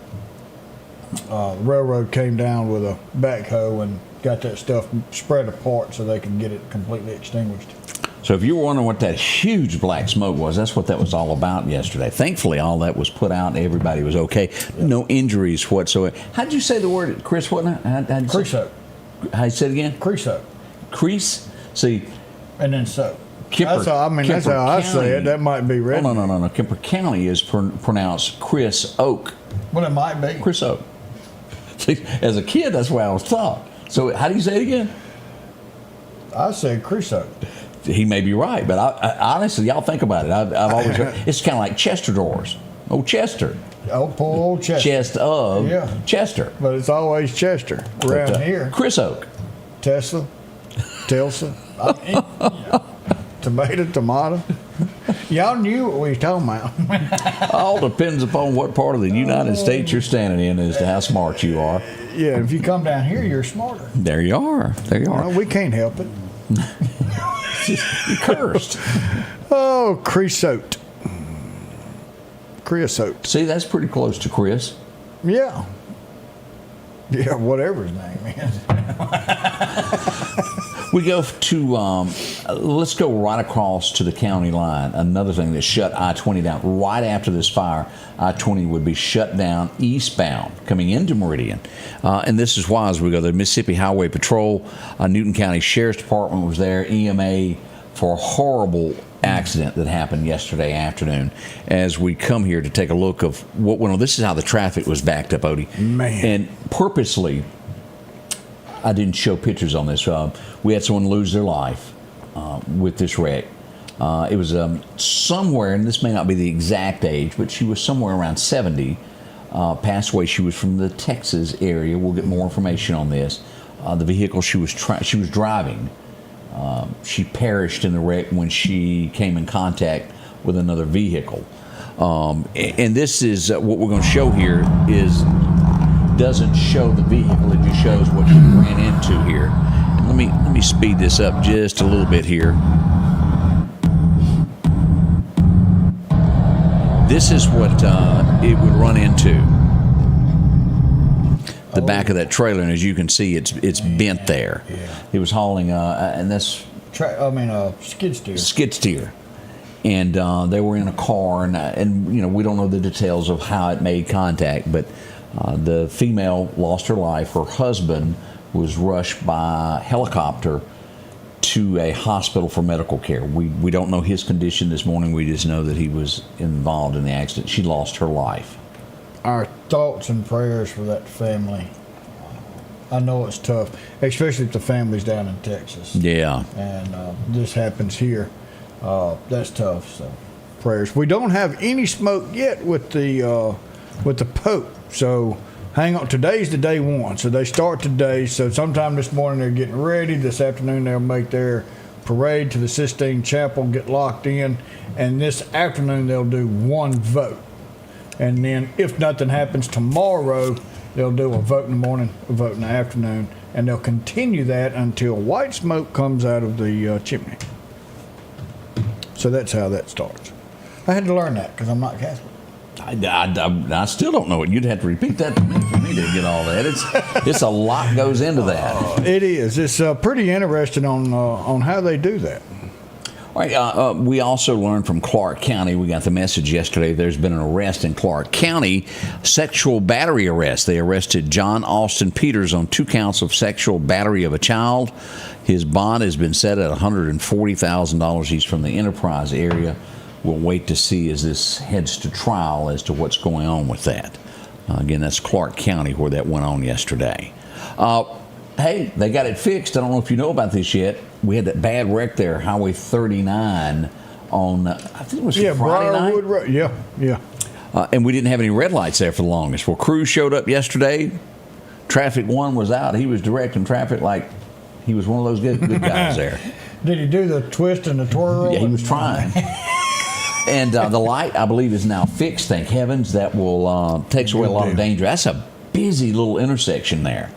railroad came down with a backhoe and got that stuff spread apart so they could get it completely extinguished. So if you were wondering what that huge black smoke was, that's what that was all about yesterday. Thankfully, all that was put out and everybody was okay. Yeah. No injuries whatsoever. How'd you say the word, Chris? What? Creosote. How you say it again? Creosote. Crease? See. And then soap. Kemper, that's how I say it. That might be red. No. Kemper County is pronounced Chris Oak. Well, it might be. Chris Oak. See, as a kid, that's what I was taught. So how do you say it again? I said creosote. He may be right, but I honestly, y'all think about it. I've always heard it's kind of like Chester doors. Oh, Chester. Oh, poor old Chester. Chest of Chester. But it's always Chester around here. Chris Oak. Tesla. Telsa. Tomato. Y'all knew what we were talking about. All depends upon what part of the United States you're standing in as to how smart you are. Yeah, if you come down here, you're smarter. There you are. Well, we can't help it. You're cursed. Oh, creosote. See, that's pretty close to Chris. Yeah. Yeah, whatever his name is. We go to, let's go right across to the county line. Another thing that shut I-20 down. Right after this fire, I-20 would be shut down eastbound coming into Meridian. And this is why, as we go, the Mississippi Highway Patrol, Newton County Sheriff's Department was there, EMA, for a horrible accident that happened yesterday afternoon. As we come here to take a look of what went on, this is how the traffic was backed up, Odie. Man. And purposely, I didn't show pictures on this. We had someone lose their life with this wreck. It was somewhere, and this may not be the exact age, but she was somewhere around 70. Passed away. She was from the Texas area. We'll get more information on this. the vehicle she was driving. She perished in the wreck when she came in contact with another vehicle. And this is what we're going to show here doesn't show the vehicle, it just shows what she ran into here. Let me speed this up just a little bit here. This is what it would run into. The back of that trailer, and as you can see, it's bent there. Yeah. It was hauling, and that's skid steer. Skid steer, and they were in a car, and you know, we don't know the details of how it made contact, but the female lost her life. Her husband was rushed by helicopter to a hospital for medical care. We don't know his condition this morning. We just know that he was involved in the accident. She lost her life. Our thoughts and prayers for that family. I know it's tough, especially if the family's down in Texas. Yeah. And this happens here. That's tough. So prayers. We don't have any smoke yet with the Pope. So hang on. Today's the day one. So they start today. So sometime this morning they're getting ready. This afternoon they'll make their parade to the Sistine Chapel, get locked in, and this afternoon they'll do one vote. And then if nothing happens tomorrow, they'll do a vote in the morning, a vote in the afternoon, and they'll continue that until white smoke comes out of the chimney. So that's how that starts. I had to learn that because I'm not Catholic. I still don't know it. You'd have to repeat that to me for me to get all that. It's a lot goes into that. It is. It's pretty interesting on how they do that. All right, we also learned from Clark County. We got the message yesterday. There's been an arrest in Clark County, sexual battery arrest. They arrested John Austin Peters on 2 counts of sexual battery of a child. His bond has been set at $140,000. He's from the Enterprise area. We'll wait to see as this heads to trial as to what's going on with that. Again, that's Clark County where that went on yesterday. Hey, they got it fixed. I don't know if you know about this yet. We had that bad wreck there, Highway 39 on, I think it was Friday night. Road. Yeah. And we didn't have any red lights there for the longest. Well, crews showed up yesterday. Traffic 1 was out. He was directing traffic like he was one of those good guys there. Did he do the twist and the twirl? Yeah, he was trying. And the light, I believe, is now fixed, thank heavens. That will takes away a lot of danger. That's a busy little intersection there.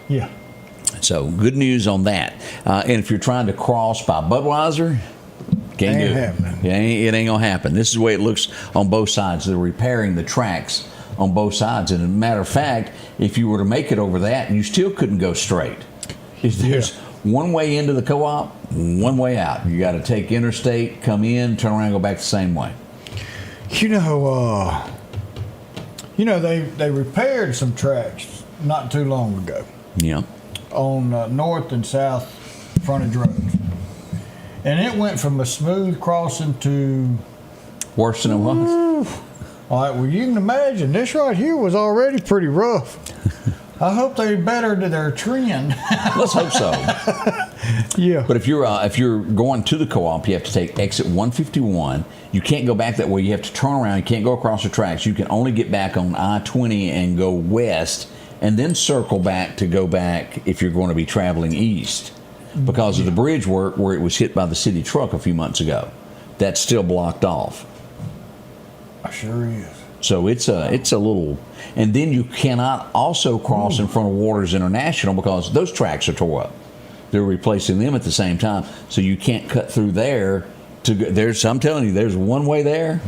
Yeah. So good news on that. And if you're trying to cross by Budweiser, can't do it. It ain't going to happen. This is the way it looks on both sides. They're repairing the tracks on both sides. And as a matter of fact, if you were to make it over that, you still couldn't go straight. There's one way into the co-op, one way out. You got to take interstate, come in, turn around, go back the same way. You know, they repaired some tracks not too long ago. Yeah. On north and south frontage roads. And it went from a smooth crossing to worse than it was. All right, well, you can imagine this right here was already pretty rough. I hope they bettered their trend. Let's hope so. Yeah. But if you're going to the co-op, you have to take exit 151. You can't go back that way. You have to turn around. You can't go across the tracks. You can only get back on I-20 and go west, and then circle back to go back if you're going to be traveling east, because of the bridge work where it was hit by the city truck a few months ago. That's still blocked off. Sure is. So it's a little, and then you cannot also cross in front of Waters International because those tracks are tore up. They're replacing them at the same time, so you can't cut through there. I'm telling you, there's one way there.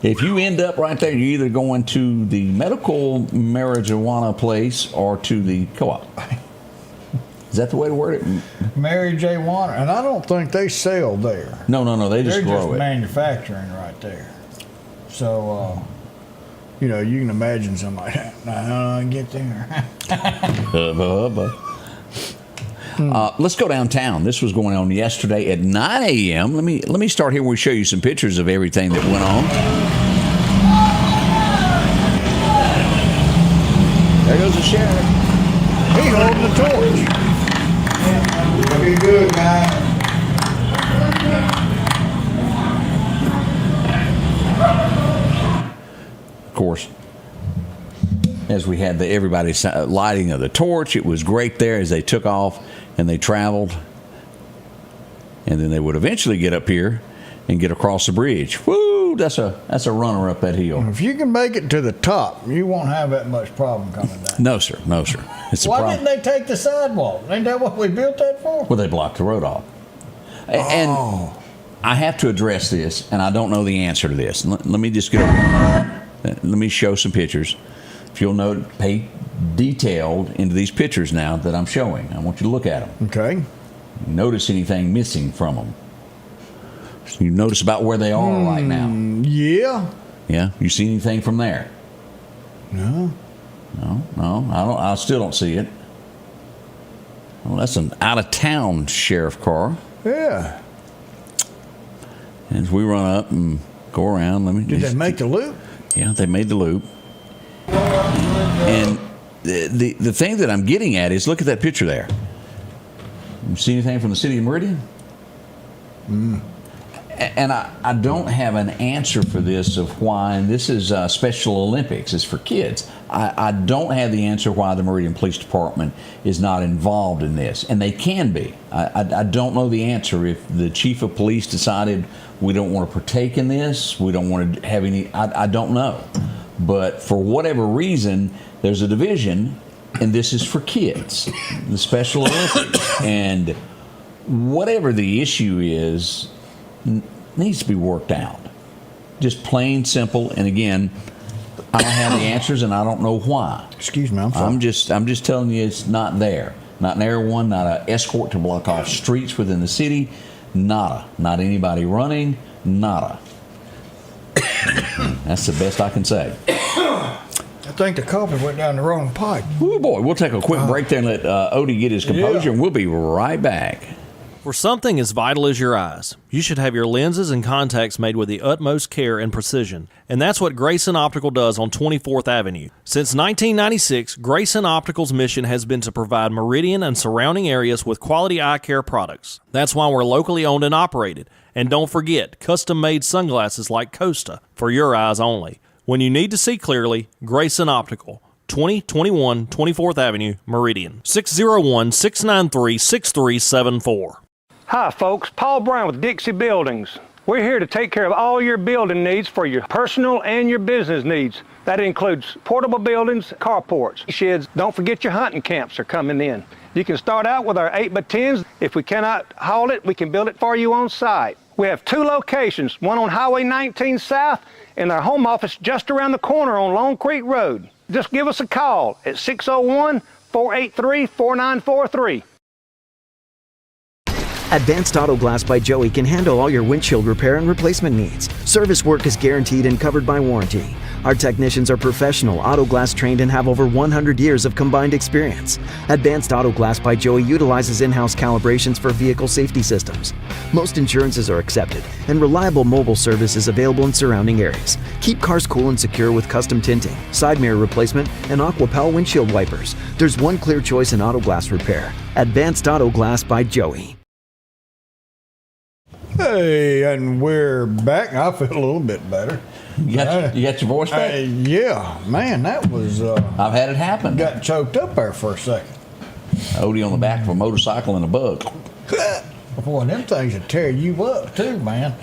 If you end up right there, you're either going to the medical marijuana place or to the co-op. Is that the way to word it? Mary J. Warner, and I don't think they sell there. No, they just grow it. They're just manufacturing right there. So, you can imagine somebody. Now get there. Let's go downtown. This was going on yesterday at 9 a.m. Let me start here. We'll show you some pictures of everything that went on. There goes the sheriff. He holding the torch. Be good, guys. Of course. as we had everybody lighting of the torch. It was great there as they took off and they traveled. And then they would eventually get up here and get across the bridge. Woo! That's a runner up that hill. If you can make it to the top, you won't have that much problem coming down. No, sir. No, sir. It's Why didn't they take the sidewalk? Ain't that what we built that for? Well, they blocked the road off. And I have to address this, and I don't know the answer to this. Let me just get over. Let me show some pictures. If you'll note, pay detailed into these pictures now that I'm showing. I want you to look at them. Okay. Notice anything missing from them. You notice about where they are right now. Yeah. Yeah. You see anything from there? No. No. I still don't see it. Well, that's an out-of-town sheriff car. Yeah. As we run up and go around, Did they make the loop? Yeah, they made the loop. And the thing that I'm getting at is, look at that picture there. You see anything from the city of Meridian? And I don't have an answer for this of why, and this is Special Olympics, it's for kids. I don't have the answer why the Meridian Police Department is not involved in this, and they can be. I don't know the answer. If the chief of police decided we don't want to partake in this, we don't want to have any, I don't know. But for whatever reason, there's a division, and this is for kids, the Special Olympics. And whatever the issue is, needs to be worked out. Just plain simple. And again, I don't have the answers, and I don't know why. Excuse me, I'm sorry. I'm just telling you, it's not there. Not an Air One, not an escort to block off streets within the city. Nada. Not anybody running. Nada. That's the best I can say. I think the coffee went down the wrong pipe. Oh boy, we'll take a quick break there and let Odie get his composure, and we'll be right back. For something as vital as your eyes, you should have your lenses and contacts made with the utmost care and precision. And that's what Grayson Optical does on 24th Avenue. Since 1996, Grayson Optical's mission has been to provide Meridian and surrounding areas with quality eye care products. That's why we're locally owned and operated. And don't forget, custom-made sunglasses like Costa for your eyes only. When you need to see clearly, Grayson Optical. 2021 24th Avenue, Meridian. 601-693-6374. Hi, folks. Paul Brown with Dixie Buildings. We're here to take care of all your building needs for your personal and your business needs. That includes portable buildings, carports, sheds. Don't forget your hunting camps are coming in. You can start out with our 8x10s. If we cannot haul it, we can build it for you on site. We have 2 locations, one on Highway 19 South and our home office just around the corner on Long Creek Road. Just give us a call at 601-483-4943. Advanced Auto Glass by Joey can handle all your windshield repair and replacement needs. Service work is guaranteed and covered by warranty. Our technicians are professional, auto glass trained, and have over 100 years of combined experience. Advanced Auto Glass by Joey utilizes in-house calibrations for vehicle safety systems. Most insurances are accepted, and reliable mobile service is available in surrounding areas. Keep cars cool and secure with custom tinting, side mirror replacement, and AquaPal windshield wipers. There's one clear choice in auto glass repair. Advanced Auto Glass by Joey. Hey, and we're back. I feel a little bit better. You got your voice back? Yeah, man, that was... I've had it happen. Got choked up there for a second. Odie on the back of a motorcycle and a bug. Boy, them things would tear you up too, man.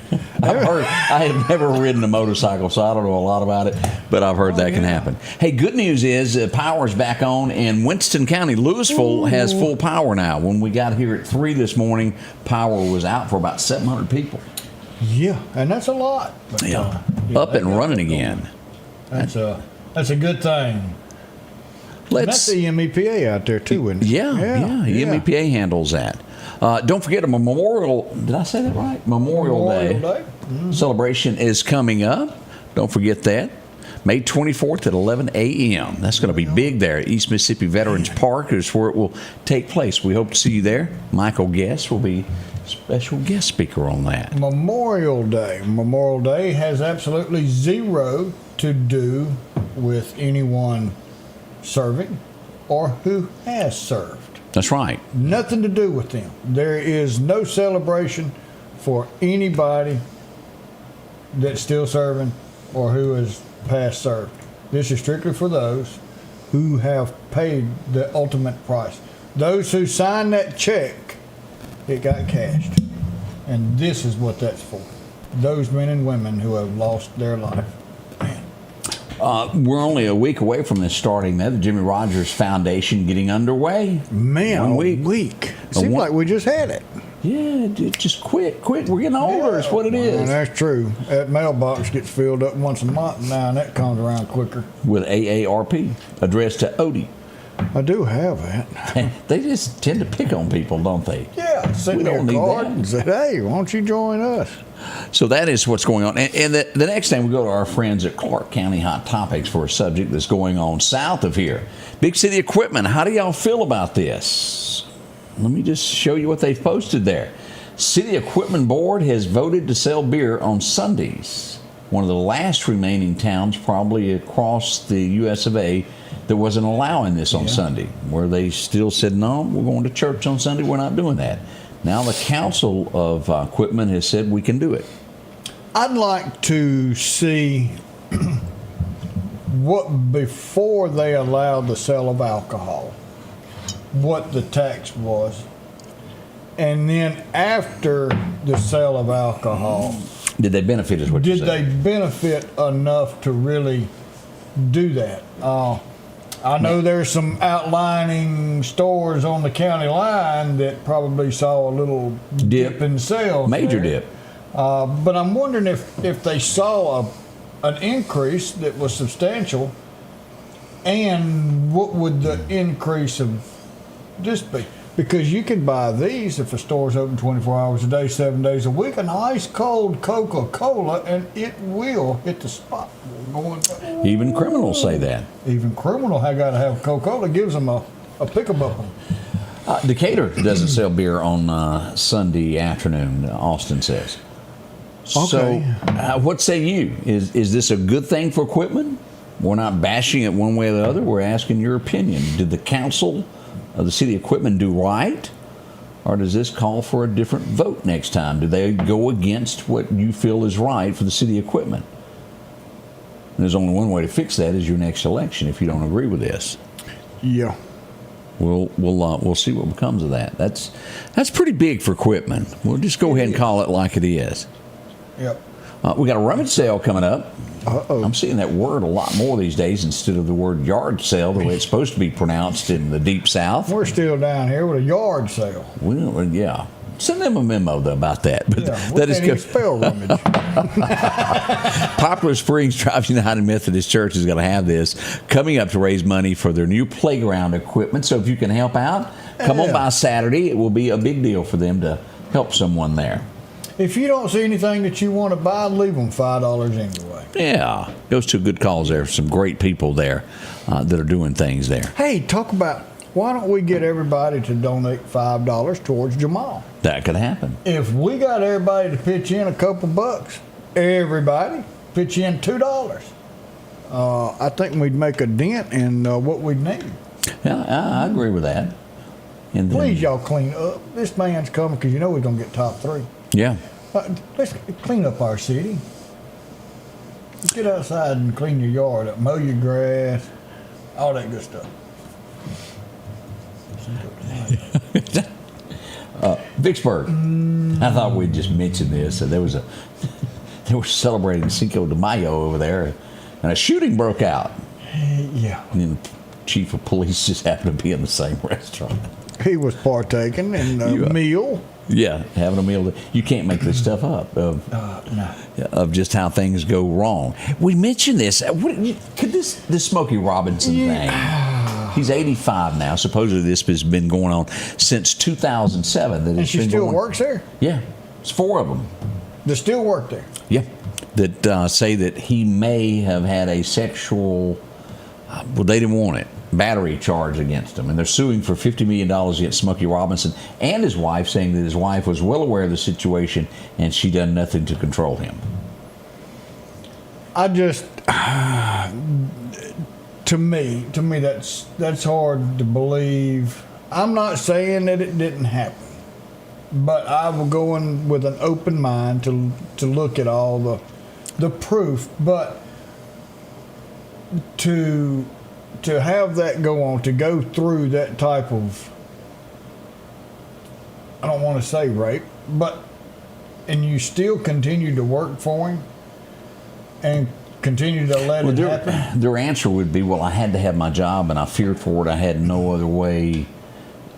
I have never ridden a motorcycle, so I don't know a lot about it, but I've heard that can happen. Hey, good news is power's back on in Winston County. Louisville has full power now. When we got here at 3 this morning, power was out for about 700 people. Yeah, and that's a lot. But, up and running again. That's a good thing. That's the MEPA out there too, isn't it? Yeah. MEPA handles that. Don't forget, did I say that right? Memorial Day celebration is coming up. Don't forget that. May 24th at 11 a.m. That's going to be big there at East Mississippi Veterans Park is where it will take place. We hope to see you there. Michael Guest will be special guest speaker on that. Memorial Day has absolutely zero to do with anyone serving or who has served. That's right. Nothing to do with them. There is no celebration for anybody that's still serving or who has past served. This is strictly for those who have paid the ultimate price. Those who signed that check, it got cashed. And this is what that's for. Those men and women who have lost their life. We're only a week away from this starting there. The Jimmy Rogers Foundation getting underway. Man, 1 week. Seems like we just had it. Yeah, just quick. We're getting older. It's what it is. And that's true. That mailbox gets filled up once a month now, and that comes around quicker. With AARP, addressed to Odie. I do have that. They just tend to pick on people, don't they? Yeah, send me a card and said, hey, why don't you join us? So that is what's going on. And the next thing, we go to our friends at Clark County Hot Topics for a subject that's going on south of here. Big City Equipment, how do y'all feel about this? Let me just show you what they've posted there. City Equipment Board has voted to sell beer on Sundays. One of the last remaining towns probably across the US of A that wasn't allowing this on Sunday, where they still said, no, we're going to church on Sunday, we're not doing that. Now the Council of Equipment has said we can do it. I'd like to see what, before they allowed the sale of alcohol, what the tax was. And then after the sale of alcohol, did they benefit, is what you're saying? Did they benefit enough to really do that? I know there's some outlining stores on the county line that probably saw a little dip in sales. Major there. dip. But I'm wondering if they saw an increase that was substantial, and what would the increase of this be? Because you can buy these if a store's open 24 hours a day, 7 days a week, an ice cold Coca-Cola, and it will hit the spot. Even criminals say that. Even criminals have got to have Coca-Cola. It gives them a pick-em-up. Decatur doesn't sell beer on Sunday afternoon, Austin says. Okay. So what say you? Is this a good thing for equipment? We're not bashing it one way or the other. We're asking your opinion. Did the council of the city equipment do right? Or does this call for a different vote next time? Do they go against what you feel is right for the city equipment? And there's only one way to fix that, is your next election if you don't agree with this. Yeah. We'll see what becomes of that. That's pretty big for equipment. We'll just go ahead and call it like it is. Yep. We got a rummage sale coming up. Uh-oh. I'm seeing that word a lot more these days instead of the word yard sale, the way it's supposed to be pronounced in the Deep South. We're still down here with a yard sale. Well, yeah. Send them a memo about that. But that is good. Spell rummage. Poplar Springs Tribe United Methodist Church is going to have this coming up to raise money for their new playground equipment. So if you can help out, come on by Saturday. It will be a big deal for them to help someone there. If you don't see anything that you want to buy, leave them $5 anyway. Yeah, goes to a good cause there. Some great people there that are doing things there. Hey, talk about, why don't we get everybody to donate $5 towards Jamal? That could happen. If we got everybody to pitch in a couple bucks, everybody pitch in $2. I think we'd make a dent in what we'd need. Yeah, I agree with that. And please, y'all clean up. This man's coming because you know we're going to get top 3. Yeah. Let's clean up our city. Get outside and clean your yard up, mow your grass, all that good stuff. Vicksburg. I thought we'd just mention this. They were celebrating Cinco de Mayo over there, and a shooting broke out. Yeah. And then the chief of police just happened to be in the same restaurant. He was partaking in a meal. Yeah, having a meal. You can't make this stuff up of just how things go wrong. We mentioned this. Could this Smokey Robinson thing? He's 85 now. Supposedly this has been going on since 2007. And she still works there? Yeah, it's 4 of them. They still work there? Yeah, that say that he may have had a sexual, well, they didn't want it, battery charge against him, and they're suing for $50 million against Smokey Robinson and his wife, saying that his wife was well aware of the situation and she done nothing to control him. I just, to me, that's hard to believe. I'm not saying that it didn't happen, but I will go in with an open mind to look at all the proof. But to to have that go on, to go through that type of, I don't want to say rape, but, and you still continue to work for him and continue to let it happen? Their answer would be, well, I had to have my job and I feared for it. I had no other way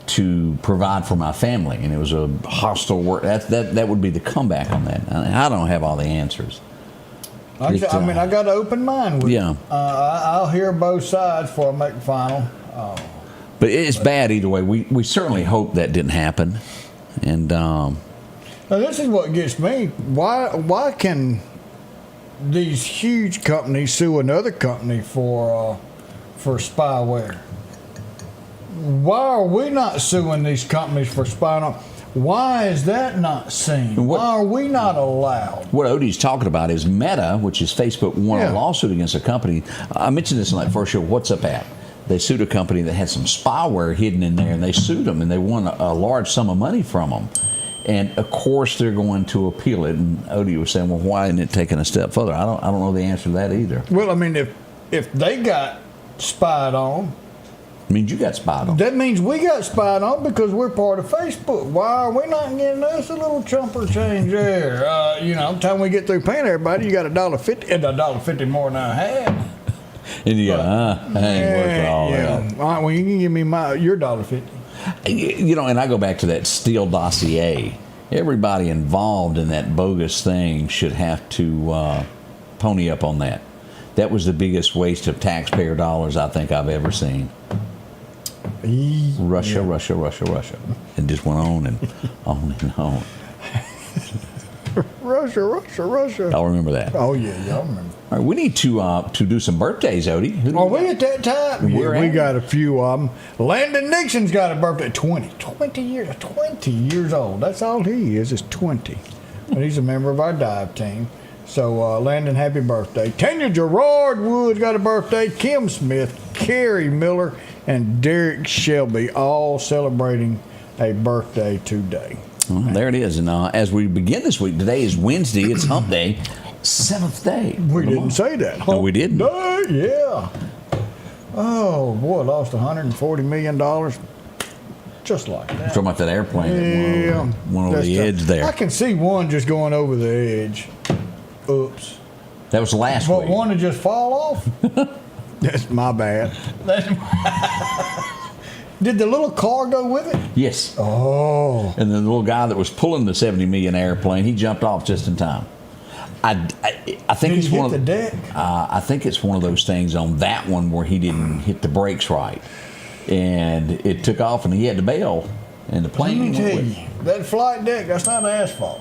to provide for my family, and it was a hostile work. That would be the comeback on that. I don't have all the answers. I mean, I got an open mind with it. I'll hear both sides before I make the final. But it's bad either way. We certainly hope that didn't happen. And now this is what gets me. Why can these huge companies sue another company for spyware? Why are we not suing these companies for spying on? Why is that not seen? Why are we not allowed? What Odie's talking about is Meta, which is Facebook, won a lawsuit against a company. I mentioned this in that first show, What's Up App. They sued a company that had some spyware hidden in there, and they sued them, and they won a large sum of money from them. And, of course, they're going to appeal it. And Odie was saying, well, why isn't it taken a step further? I don't know the answer to that either. Well, I mean, if they got spied on, means you got spied on. That means we got spied on because we're part of Facebook. Why are we not getting us a little chumper change there? By the time we get through paying everybody, you got $1.50 and $1.50 more than I had. And you go, I ain't worth all that. All right, well, you can give me your $1.50. And I go back to that Steele dossier. Everybody involved in that bogus thing should have to pony up on that. That was the biggest waste of taxpayer dollars I think I've ever seen. Russia. It just went on and on and on. Russia. Y'all remember that? Oh, yeah, y'all remember. All right, we need to do some birthdays, Odie. Are we at that time? Yeah, we got a few of them. Landon Nixon's got a birthday. 20 years old. That's all he is 20. But he's a member of our dive team. So, Landon, happy birthday. Tanya Gerard Woods got a birthday. Kim Smith, Carrie Miller, and Derek Shelby all celebrating a birthday today. Well, there it is. And as we begin this week, today is Wednesday. It's Hump Day, 7th day. We didn't say that. No, we didn't. Yeah. Oh, boy, lost $140 million just like that. Talking about that airplane that went over the edge there. I can see one just going over the edge. Oops. That was last week. But one to just fall off? That's my bad. Did the little car go with it? Yes. Oh. And the little guy that was pulling the $70 million airplane, he jumped off just in time. I think Did he hit the deck? I think it's one of those things on that one where he didn't hit the brakes right, and it took off, and he had to bail, and the plane. Let me tell you, that flight deck, that's not asphalt.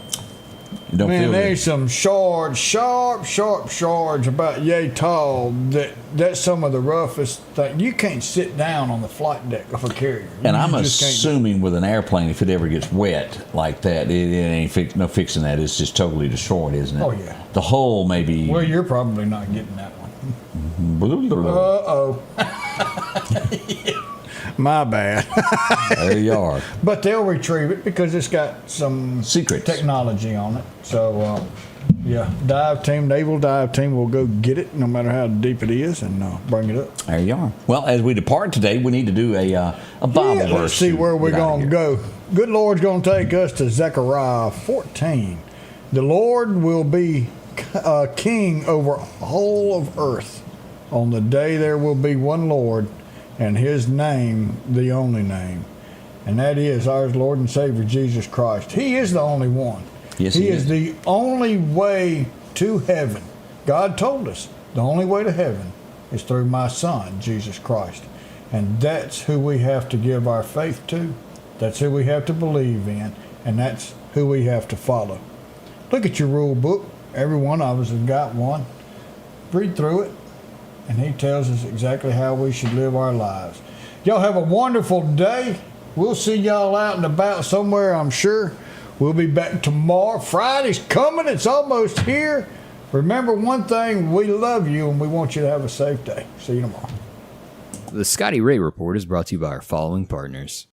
Man, there's some sharp shards about yay tall. That's some of the roughest thing. You can't sit down on the flight deck of a carrier. And I'm assuming with an airplane, if it ever gets wet like that, it ain't no fixing that. It's just totally destroyed, isn't it? Oh, yeah. The hull maybe. Well, you're probably not getting that one. Uh-oh. My bad. There you are. But they'll retrieve it because it's got some secret technology on it. So, naval dive team will go get it no matter how deep it is and bring it up. There you are. Well, as we depart today, we need to do a Bible verse. Let's see where we're going to go. Good Lord's going to take us to Zechariah 14. The Lord will be king over all of earth. On the day there will be one Lord, and his name, the only name. And that is our Lord and Savior, Jesus Christ. He is the only one. Yes, he is the only way to heaven. God told us the only way to heaven is through my Son, Jesus Christ. And that's who we have to give our faith to. That's who we have to believe in. And that's who we have to follow. Look at your rule book. Every one of us has got one. Read through it. And he tells us exactly how we should live our lives. Y'all have a wonderful day. We'll see y'all out and about somewhere, I'm sure. We'll be back tomorrow. Friday's coming. It's almost here. Remember one thing, we love you and we want you to have a safe day. See you tomorrow. The Scotty Ray Report is brought to you by our following partners.